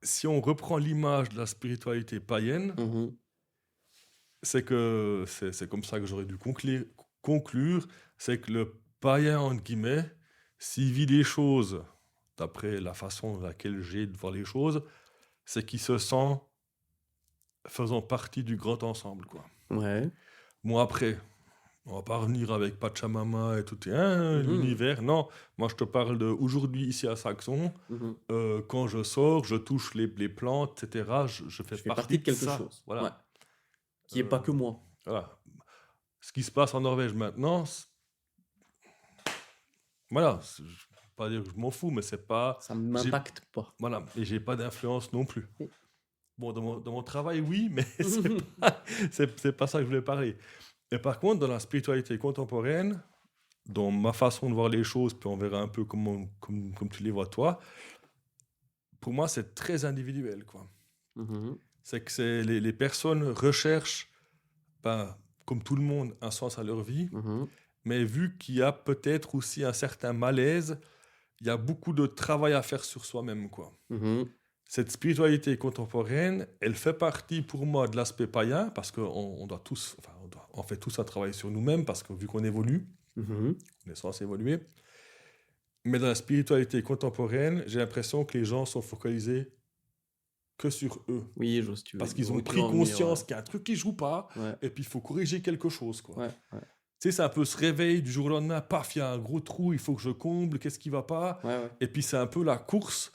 si on reprend l'image de la spiritualité païenne, Mhm. c'est comme ça que j'aurais dû conclure, c'est que le païen, entre guillemets, s'il vit les choses d'après la façon dans laquelle j'ai de voir les choses, c'est qu'il se sent faisant partie du grand ensemble, quoi. Ouais. Bon, après, on va pas revenir avec Pachamama et tout, l'univers. Non, moi, je te parle d'aujourd'hui, ici à Saxon. Mhm. Quand je sors, je touche les plantes, etc. Je fais Je fais partie partie de quelque ça. chose. Voilà. Ouais. Qui est pas que moi. Voilà. Ce qui se passe en Norvège maintenant, voilà, je ne vais pas dire que je m'en fous, mais c'est pas. Ça ne m'impacte pas. Voilà, et j'ai pas d'influence non plus. Oui. Bon, dans mon travail, oui, mais c'est pas ça que je voulais parler. Et par contre, dans la spiritualité contemporaine, dans ma façon de voir les choses, puis on verra un peu comme tu les vois toi, pour moi, c'est très individuel, quoi. Mhm. C'est que les personnes recherchent, ben, comme tout le monde, un sens à leur vie, Mhm. mais vu qu'il y a peut-être aussi un certain malaise, il y a beaucoup de travail à faire sur soi-même, quoi. Mhm. Cette spiritualité contemporaine, elle fait partie pour moi de l'aspect païen, parce qu'on doit tous, enfin, on fait tous un travail sur nous-mêmes, parce que vu qu'on évolue, Mhm. on est censé évoluer. Mais dans la spiritualité contemporaine, j'ai l'impression que les gens sont focalisés que sur eux. Oui, je vois ce que tu veux Parce dire. qu'ils ont Où tu pris veux en venir, conscience qu'il y a un truc qui joue pas, ouais. et puis il faut corriger quelque chose, quoi. Ouais, ouais. Tu sais, c'est un peu ce réveil du jour au lendemain, paf, il y a un gros trou, il faut que je comble, qu'est-ce qui va pas? Ouais, ouais. Et puis c'est un peu la course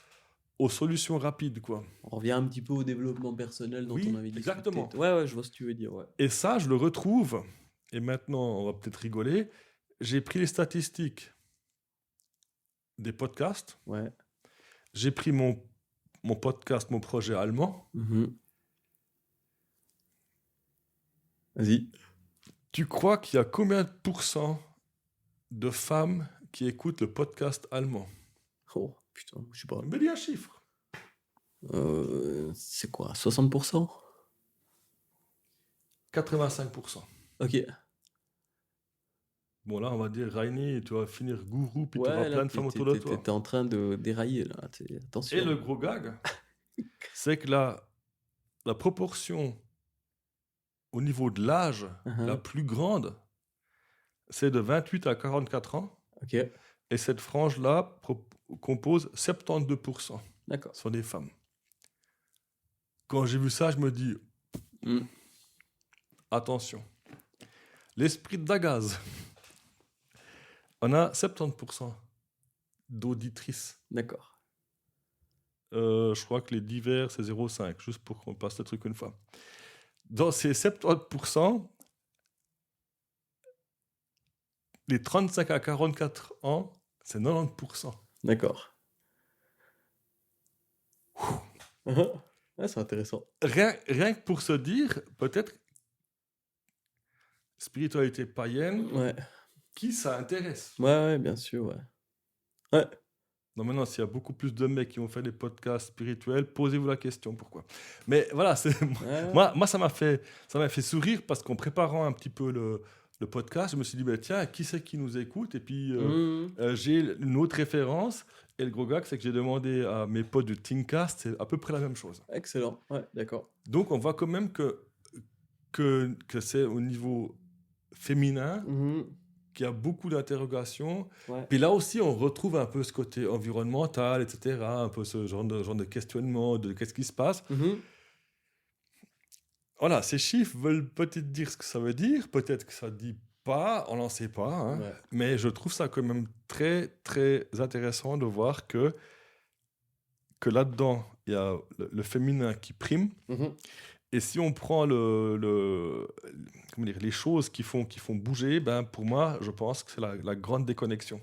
aux solutions rapides, quoi. On revient un petit peu au développement personnel dont Oui, on avait discuté. exactement. Ouais, ouais, je vois ce que tu veux dire, ouais. Et ça, je le retrouve, et maintenant, on va peut-être rigoler, j'ai pris les statistiques des podcasts, Ouais. j'ai pris mon podcast, mon projet allemand. Mhm. Vas-y. Tu crois qu'il y a combien de pourcents de femmes qui écoutent le podcast allemand? Oh, putain, je sais pas. Me dis un chiffre. C'est quoi, 60%? 85%. Ok. Bon, là, on va dire, Rainy, tu vas finir gourou, puis tu Ouais, auras là, plein de femmes autour de toi. t'es en train de dérailler, là. Attention. Et le gros gag, c'est que la proportion au niveau de l'âge Uh-huh. la plus grande, c'est de 28 à 44 ans. Ok, Et cette frange-là compose 72%. d'accord. Sont des femmes. Quand j'ai vu ça, je me dis, Mm. attention, l'esprit de Dagaz, on a 70% d'auditrices. D'accord. Je crois que les divers, c'est 0,5, juste pour qu'on passe le truc une fois. Dans ces 70%, les 35 à 44 ans, c'est 90%. D'accord. Uh-huh. Ouais, c'est intéressant. Rien que pour se dire, peut-être, spiritualité païenne, Ouais. qui ça intéresse? Ouais, bien sûr, ouais. Ouais. Non, maintenant, s'il y a beaucoup plus de mecs qui ont fait des podcasts spirituels, posez-vous la question pourquoi. Mais voilà, Ouais. moi ça m'a fait sourire parce qu'en préparant un petit peu le podcast, je me suis dit, bah, tiens, qui c'est qui nous écoute? Et puis, Mm. j'ai une autre référence. Et le gros gag, c'est que j'ai demandé à mes potes de Thinkcast, c'est à peu près la même chose. Excellent. Ouais, d'accord. Donc, on voit quand même que c'est au niveau féminin Mhm. qu'il y a beaucoup d'interrogations. Ouais. Puis là aussi, on retrouve un peu ce côté environnemental, etc., un peu ce genre de questionnement de qu'est-ce qui se passe. Mhm. Voilà, ces chiffres veulent peut-être dire ce que ça veut dire, peut-être que ça ne dit pas, on n'en sait pas, hein. Ouais. Mais je trouve ça quand même très, très intéressant de voir que là-dedans, il y a le féminin qui prime. Mhm. Et si on prend comment dire, les choses qui font bouger, ben pour moi, je pense que c'est la grande déconnexion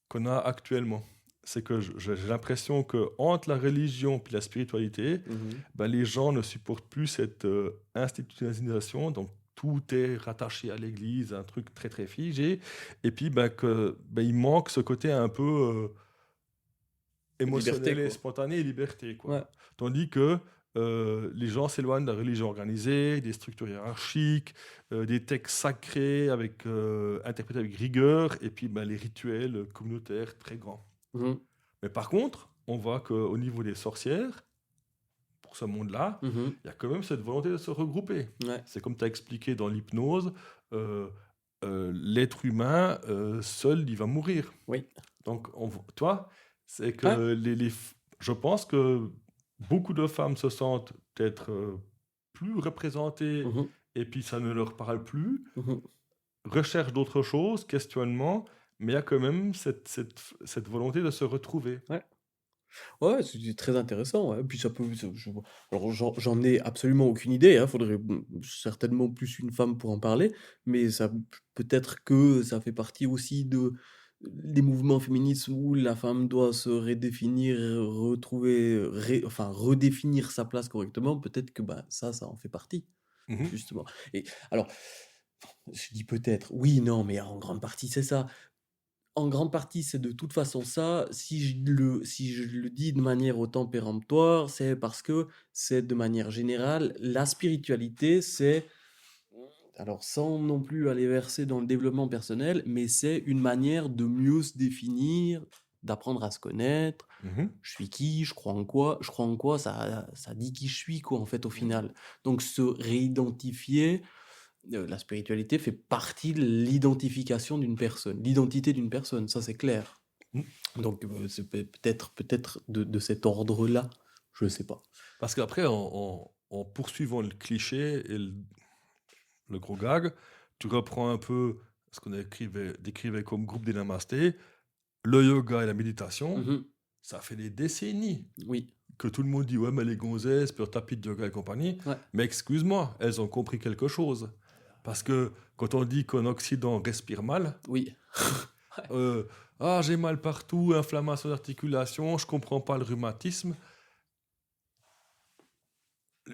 qu'on a actuellement. C'est que j'ai l'impression qu'entre la religion et la spiritualité, Mhm. ben les gens ne supportent plus cette institutionnalisation. Donc, tout est rattaché à l'église, un truc très, très figé. Et puis, il manque ce côté un peu émotionnel Liberté, et quoi. spontané et liberté, quoi. Ouais. Tandis que les gens s'éloignent de la religion organisée, des structures hiérarchiques, des textes sacrés interprétés avec rigueur, et puis les rituels communautaires très grands. Mhm. Mais par contre, on voit qu'au niveau des sorcières, pour ce monde-là, Mhm. il y a quand même cette volonté de se regrouper. Ouais. C'est comme tu as expliqué dans l'hypnose, l'être humain, seul, il va mourir. Oui. Donc, toi, c'est que Ouais. je pense que beaucoup de femmes se sentent peut-être plus représentés Mhm, et puis ça ne leur parle plus, mhm. recherchent d'autres choses, questionnement, mais il y a quand même cette volonté de se retrouver. Ouais. Ouais, c'est très intéressant, ouais. Puis ça peut, alors j'en ai absolument aucune idée, hein. Faudrait certainement plus une femme pour en parler, mais ça peut-être que ça fait partie aussi des mouvements féministes où la femme doit se redéfinir, retrouver, enfin redéfinir sa place correctement. Peut-être que bah, ça en fait partie, Mhm. justement. Et alors, je dis peut-être, oui, non, mais en grande partie c'est ça. En grande partie, c'est de toute façon ça. Si je le dis de manière autant péremptoire, c'est parce que c'est de manière générale, la spiritualité, c'est, alors sans non plus aller verser dans le développement personnel, mais c'est une manière de mieux se définir, d'apprendre à se connaître. Mhm. Je suis qui, je crois en quoi, ça dit qui je suis, quoi, en fait, au final. Donc se réidentifier, la spiritualité fait partie de l'identification d'une personne, l'identité d'une personne, ça c'est clair. Mhm. Donc c'est peut-être de cet ordre-là, je ne sais pas. Parce qu'après, en poursuivant le cliché et le gros gag, tu reprends un peu ce qu'on décrivait comme groupe des namastés, le yoga et la méditation, Mhm. ça fait des décennies Oui, que tout le monde dit ouais mais les gonzesses, puis leur tapis de yoga et compagnie, ouais, mais excuse-moi, elles ont compris quelque chose. Parce que quand on dit qu'en Occident on respire mal, oui, euh, ah j'ai mal partout, inflammation d'articulation, je comprends pas le rhumatisme,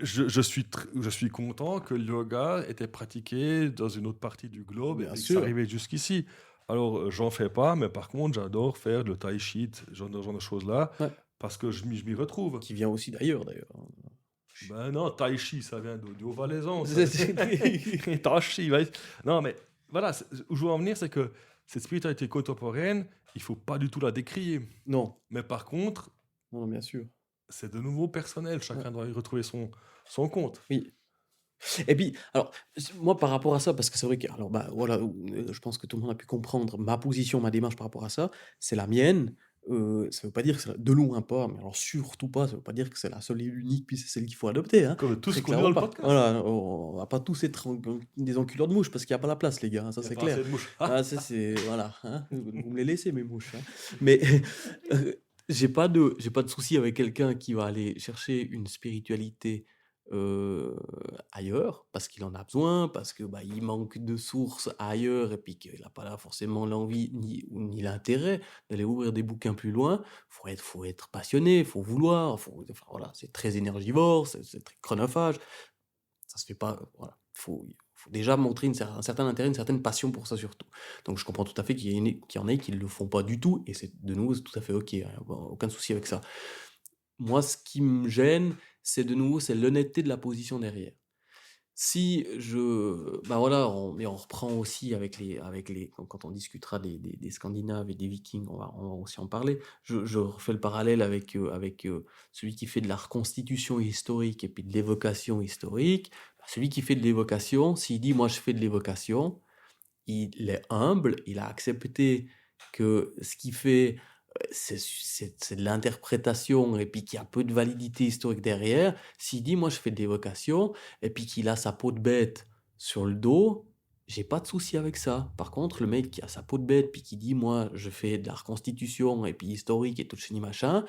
je suis content que le yoga était pratiqué dans une autre partie du globe et bien que ça sûr. arrivait jusqu'ici. Alors, j'en fais pas, mais par contre, j'adore faire le tai chi, genre de choses-là, Ouais. parce que je m'y retrouve. Qui vient aussi d'ailleurs. Ben non, tai chi, ça vient du Haut-Valaisan. C'est- Tai chi, ouais. Non, mais voilà, où je veux en venir, c'est que cette spiritualité contemporaine, il faut pas du tout la décrier. Non, Mais par contre, non, bien sûr. c'est de nouveau personnel, chacun doit y retrouver son compte. Oui. Et puis, alors, moi, par rapport à ça, parce que c'est vrai que, alors, bah, voilà, je pense que tout le monde a pu comprendre ma position, ma démarche par rapport à ça, c'est la mienne. Ça veut pas dire que c'est de loin pas, mais alors surtout pas, ça veut pas dire que c'est la seule et l'unique, puis c'est celle qu'il faut adopter, hein. Comme tout ce Très qu'on dit dans clairement le pas. podcast. Voilà, on va pas tous être des enculeurs de mouches, parce qu'il n'y a pas la place, les gars, hein, ça Il y a c'est pas clair. assez de mouches. Ah, ça c'est, voilà, hein, vous me les laissez, mes mouches, hein. Mais j'ai pas de souci avec quelqu'un qui va aller chercher une spiritualité euh, ailleurs, parce qu'il en a besoin, parce que bah, il manque de sources ailleurs, et puis qu'il n'a pas là forcément l'envie ni l'intérêt d'aller ouvrir des bouquins plus loin. Faut être passionné, faut vouloir, enfin, voilà, c'est très énergivore, c'est très chronophage. Ça se fait pas, voilà. Faut déjà montrer un certain intérêt, une certaine passion pour ça surtout. Donc je comprends tout à fait qu'il y en ait qui ne le font pas du tout, et c'est de nouveau c'est tout à fait ok, hein, aucun souci avec ça. Moi, ce qui me gêne, c'est de nouveau, c'est l'honnêteté de la position derrière. Si bah voilà, mais on reprend aussi quand on discutera des Scandinaves et des Vikings, on va aussi en parler. Je refais le parallèle avec celui qui fait de la reconstitution historique et puis de l'évocation historique. Bah, celui qui fait de l'évocation, s'il dit moi je fais de l'évocation, il est humble, il a accepté que ce qu'il fait, c'est de l'interprétation et puis qu'il y a peu de validité historique derrière. S'il dit, moi je fais de l'évocation, et puis qu'il a sa peau de bête sur le dos, j'ai pas de souci avec ça. Par contre, le mec qui a sa peau de bête, puis qui dit, moi je fais de la reconstitution, et puis historique et tout chenille machin,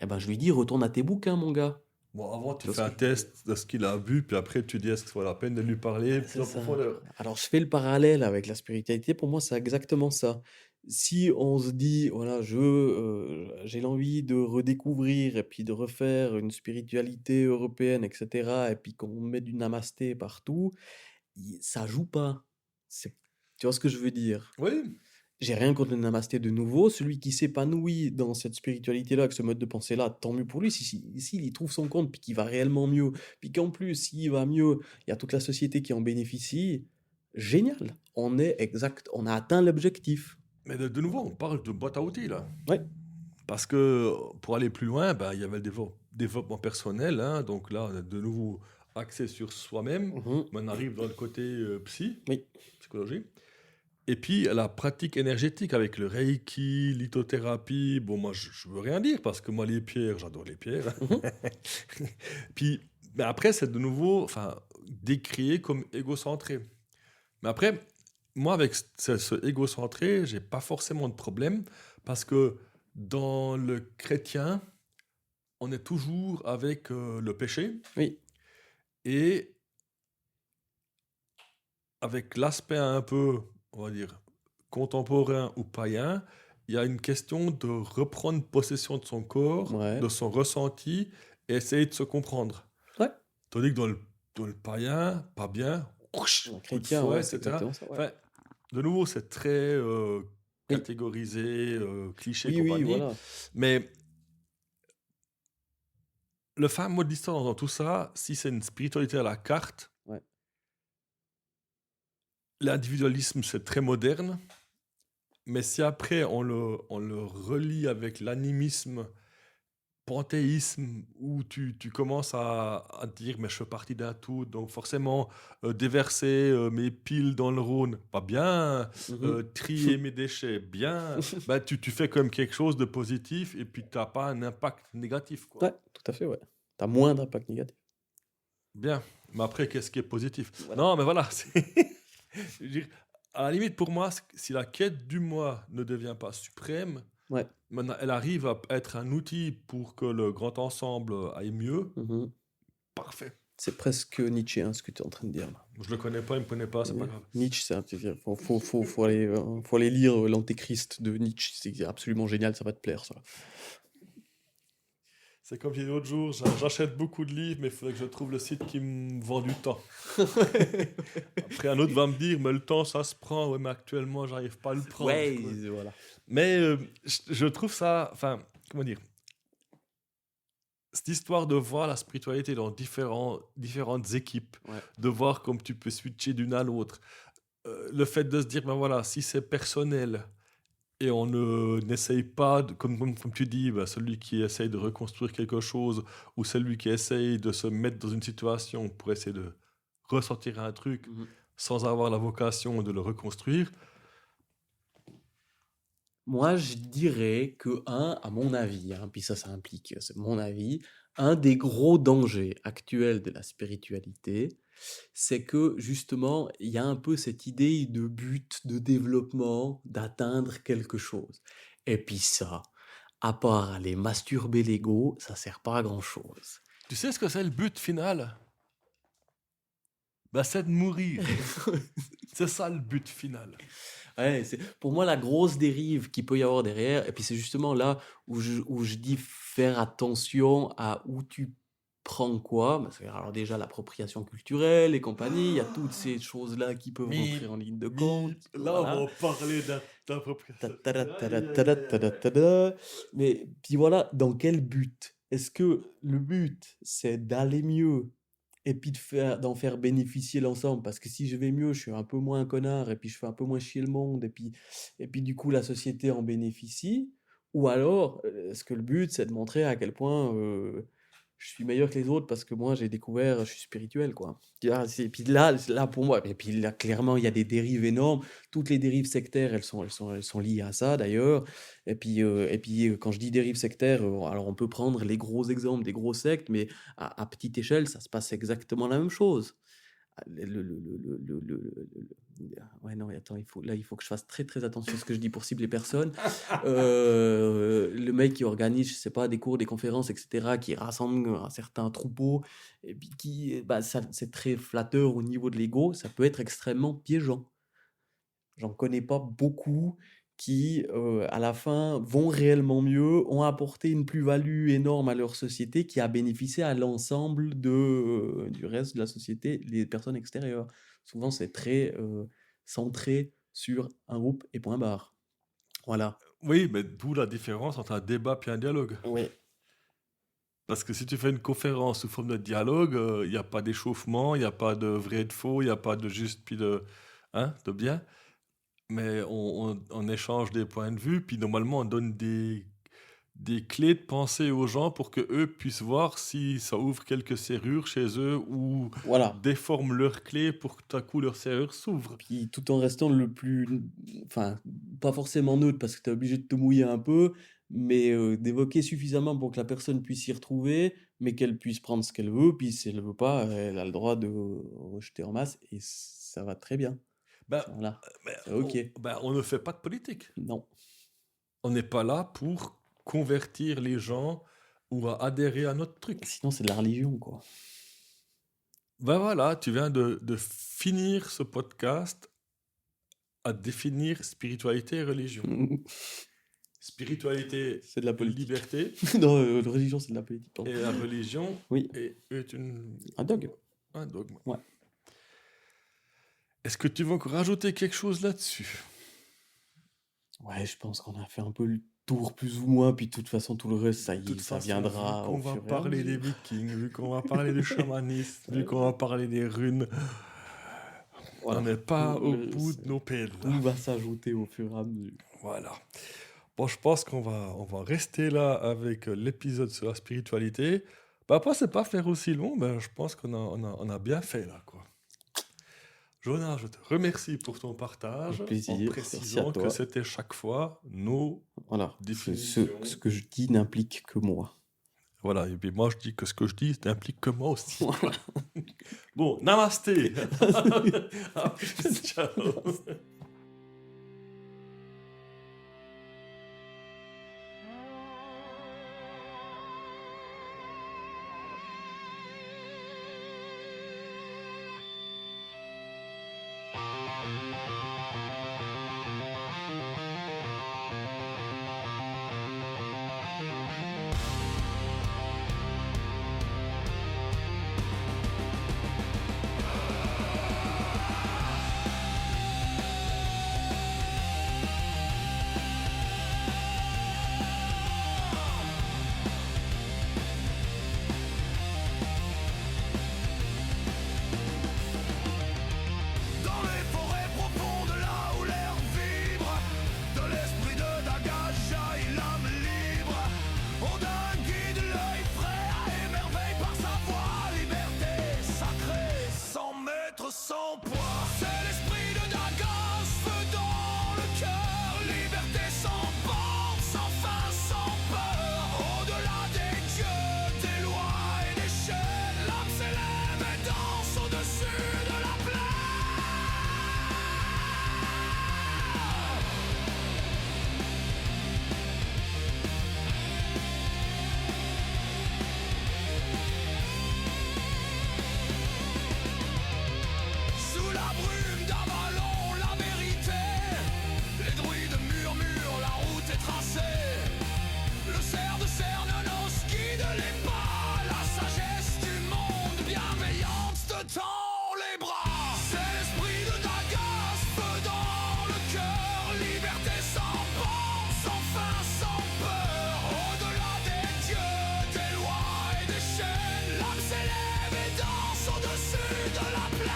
eh ben je lui dis, retourne à tes bouquins, mon gars. Bon, avant, tu Parce fais un que- test de ce qu'il a vu, puis après, tu dis est-ce que ça vaut la peine de lui parler plus C'est en ça. profondeur. Alors, je fais le parallèle avec la spiritualité. Pour moi, c'est exactement ça. Si on se dit, voilà, j'ai l'envie de redécouvrir et puis de refaire une spiritualité européenne, etc., et puis qu'on met du namasté partout, ça joue pas. Tu vois ce que je veux dire? Oui, J'ai rien contre le namasté de nouveau. Celui qui s'épanouit dans cette spiritualité-là, avec ce mode de pensée-là, tant mieux pour lui. S'il y trouve son compte, puis qu'il va réellement mieux, puis qu'en plus, s'il va mieux, il y a toute la société qui en bénéficie, génial. On a atteint l'objectif. mais de nouveau, on parle de boîte à outils, là. Ouais. Parce que pour aller plus loin, ben, il y avait le développement personnel, hein, donc là, on a de nouveau axé sur soi-même. Mhm. Mais on arrive dans le côté Oui. psychologie. Et puis la pratique énergétique avec le Reiki, lithothérapie. Bon, moi, je veux rien dire parce que moi, les pierres, j'adore les pierres. Mhm. Puis Mais après, c'est de nouveau décrié comme égocentré. Mais après, moi, avec ce égocentré, j'ai pas forcément de problème parce que dans le chrétien, on est toujours avec le péché Oui, et avec l'aspect un peu, on va dire, contemporain ou païen, il y a une question de reprendre possession de son corps, ouais, de son ressenti et essayer de se comprendre. ouais. Tandis que dans le païen, pas bien, Un coup de chrétien, fouet, ouais, c'est etc. exactement ça, ouais. Enfin, de nouveau, c'est très Oui, catégorisé, cliché et oui, oui, compagnie. voilà. Mais le fin mot de l'histoire dans tout ça, si c'est une spiritualité à la carte, Ouais. l'individualisme, c'est très moderne. Mais si après on le relie avec l'animisme, panthéisme, où tu commences à te dire mais je fais partie d'un tout, donc forcément déverser mes piles dans le Rhône, pas bien, Mhm. trier mes déchets, bien, bah, tu fais quand même quelque chose de positif et puis tu n'as pas un impact négatif, quoi. Ouais, tout à fait, ouais. T'as moins d'impact négatif. Bien, mais après qu'est-ce qui est positif? Voilà. Non, mais voilà, je veux dire, à la limite pour moi, si la quête du moi ne devient pas suprême, Ouais. maintenant, elle arrive à être un outil pour que le grand ensemble aille mieux. Mhm. Parfait. C'est presque Nietzschéen ce que tu es en train de dire là. Je le connais pas, il me connaît pas, c'est pas grave. Nietzsche, faut aller lire l'Antéchrist de Nietzsche, c'est absolument génial, ça va te plaire ça. C'est comme j'ai dit l'autre jour, j'achète beaucoup de livres, mais il faudrait que je trouve le site qui me vend du temps. Après, un autre va me dire, mais le temps, ça se prend. Ouais, mais actuellement, j'arrive pas à le prendre. Ouais, Quoi. voilà. Mais je trouve ça, enfin, comment dire, cette histoire de voir la spiritualité dans différentes équipes, Ouais. de voir comme tu peux switcher d'une à l'autre, le fait de se dire, ben voilà, si c'est personnel et on n'essaye pas, comme tu dis, ben, celui qui essaye de reconstruire quelque chose ou celui qui essaye de se mettre dans une situation pour essayer de ressortir un truc Mhm. sans avoir la vocation de le reconstruire, Moi, je dirais que à mon avis, hein, puis ça implique, c'est mon avis, un des gros dangers actuels de la spiritualité, c'est que justement, il y a un peu cette idée de but, de développement, d'atteindre quelque chose. Et puis ça, à part aller masturber l'ego, ça sert pas à grand-chose. tu sais ce que c'est le but final? Ben, c'est de mourir. C'est ça le but final. Ouais, c'est pour moi la grosse dérive qu'il peut y avoir derrière, et puis c'est justement là où je dis faire attention à où tu prends quoi. Parce que, alors déjà l'appropriation culturelle et compagnie, il y a toutes ces choses-là qui peuvent rentrer en ligne de compte. Là, on va Voilà. en parler d'appropriation. Ta-ta-da-ta-da-ta-da. Mais puis voilà, dans quel but? Est-ce que le but, c'est d'aller mieux et puis d'en faire bénéficier l'ensemble? Parce que si je vais mieux, je suis un peu moins un connard et puis je fais un peu moins chier le monde et puis du coup, la société en bénéficie. Ou alors, est-ce que le but, c'est de montrer à quel point je suis meilleur que les autres parce que moi, j'ai découvert, je suis spirituel, quoi. Et puis là, pour moi, et puis là, clairement, il y a des dérives énormes. Toutes les dérives sectaires, elles sont liées à ça, d'ailleurs. Et puis, quand je dis dérives sectaires, alors on peut prendre les gros exemples des grosses sectes, mais à petite échelle, ça se passe exactement la même chose. Ah, ouais, non, attends, il faut que je fasse très très attention à ce que je dis pour cibler personne. Le mec qui organise, je sais pas, des cours, des conférences, etc., qui rassemble un certain troupeau, et puis c'est très flatteur au niveau de l'ego, ça peut être extrêmement piégeant. J'en connais pas beaucoup qui, à la fin, vont réellement mieux, ont apporté une plus-value énorme à leur société qui a bénéficié à l'ensemble du reste de la société, les personnes extérieures. Souvent, c'est très centré sur un groupe et point barre. Voilà. Oui, mais d'où la différence entre un débat et un dialogue. Oui. Parce que si tu fais une conférence sous forme de dialogue, il n'y a pas d'échauffement, il n'y a pas de vrai et de faux, il n'y a pas de juste puis de bien. Mais on échange des points de vue, puis normalement on donne des clés de pensée aux gens pour que eux puissent voir si ça ouvre quelques serrures chez eux ou Voilà. déforme leurs clés pour que tout à coup leurs serrures s'ouvrent. Puis tout en restant le plus, enfin, pas forcément neutre parce que tu es obligé de te mouiller un peu, mais d'évoquer suffisamment pour que la personne puisse s'y retrouver, mais qu'elle puisse prendre ce qu'elle veut, puis si elle veut pas, elle a le droit de rejeter en masse et ça va très bien. Ben, Voilà, ben, c'est OK. on ne fait pas de politique. Non. On n'est pas là pour convertir les gens ou à adhérer à notre truc. Sinon, c'est de la religion, quoi. Ben voilà, tu viens de finir ce podcast à définir spiritualité et religion. Spiritualité, C'est de la politique. liberté, Non, la religion, c'est de la politique, pardon. et la religion Oui, est un dogme. un dogme. Ouais. Est-ce que tu veux encore rajouter quelque chose là-dessus? Ouais, je pense qu'on a fait un peu le tour, plus ou moins, puis de toute façon, tout le reste, ça De toute ça façon, viendra vu qu'on au va fur et à parler des mesure. Vikings, vu qu'on va parler du chamanisme, vu qu'on va parler des runes, Voilà. on n'est pas au Le- bout de nos pelles. Tout va s'ajouter au fur et à mesure. Voilà. Bon, je pense qu'on va rester là avec l'épisode sur la spiritualité. Bah, après, c'est pas faire aussi long, mais je pense on a bien fait là, quoi. Jonas, je te remercie pour ton partage, Avec plaisir, en merci à précisant que toi. c'était chaque fois nos Voilà. définitions. Ce que je dis n'implique que moi. Voilà, et puis moi je dis que ce que je dis, ça implique que moi aussi. Bon, namasté. À plus, ciao. Dans les forêts profondes, là où l'air vibre, de l'esprit de Daga jaillit l'âme libre. On d'un guide l'œil frais à émerveille par sa voix. Liberté sacrée, sans maître, sans poids. C'est l'esprit de Daga, feu dans le cœur. Liberté sans borne, sans fin, sans peur. Au-delà des dieux, des lois et des chaînes, l'âme s'élève et danse au-dessus de la plaine. Sous la brume d'Avalon, la vérité. Les druides murmurent, la route est tracée. Le cerf de Cernonos guide les pas. La sagesse du monde bienveillante te tend les bras. C'est l'esprit de Dagas, feu dans le cœur. Liberté sans borne, sans fin, sans peur. Au-delà des dieux, des lois et des chaînes, l'âme s'élève et danse au-dessus de la plaine.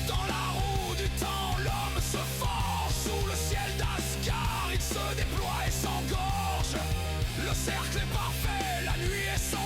Dans la roue du temps, l'homme se forge. Sous le ciel d'Asgard, il se déploie et s'engorge. Le cercle est parfait, la nuit est sans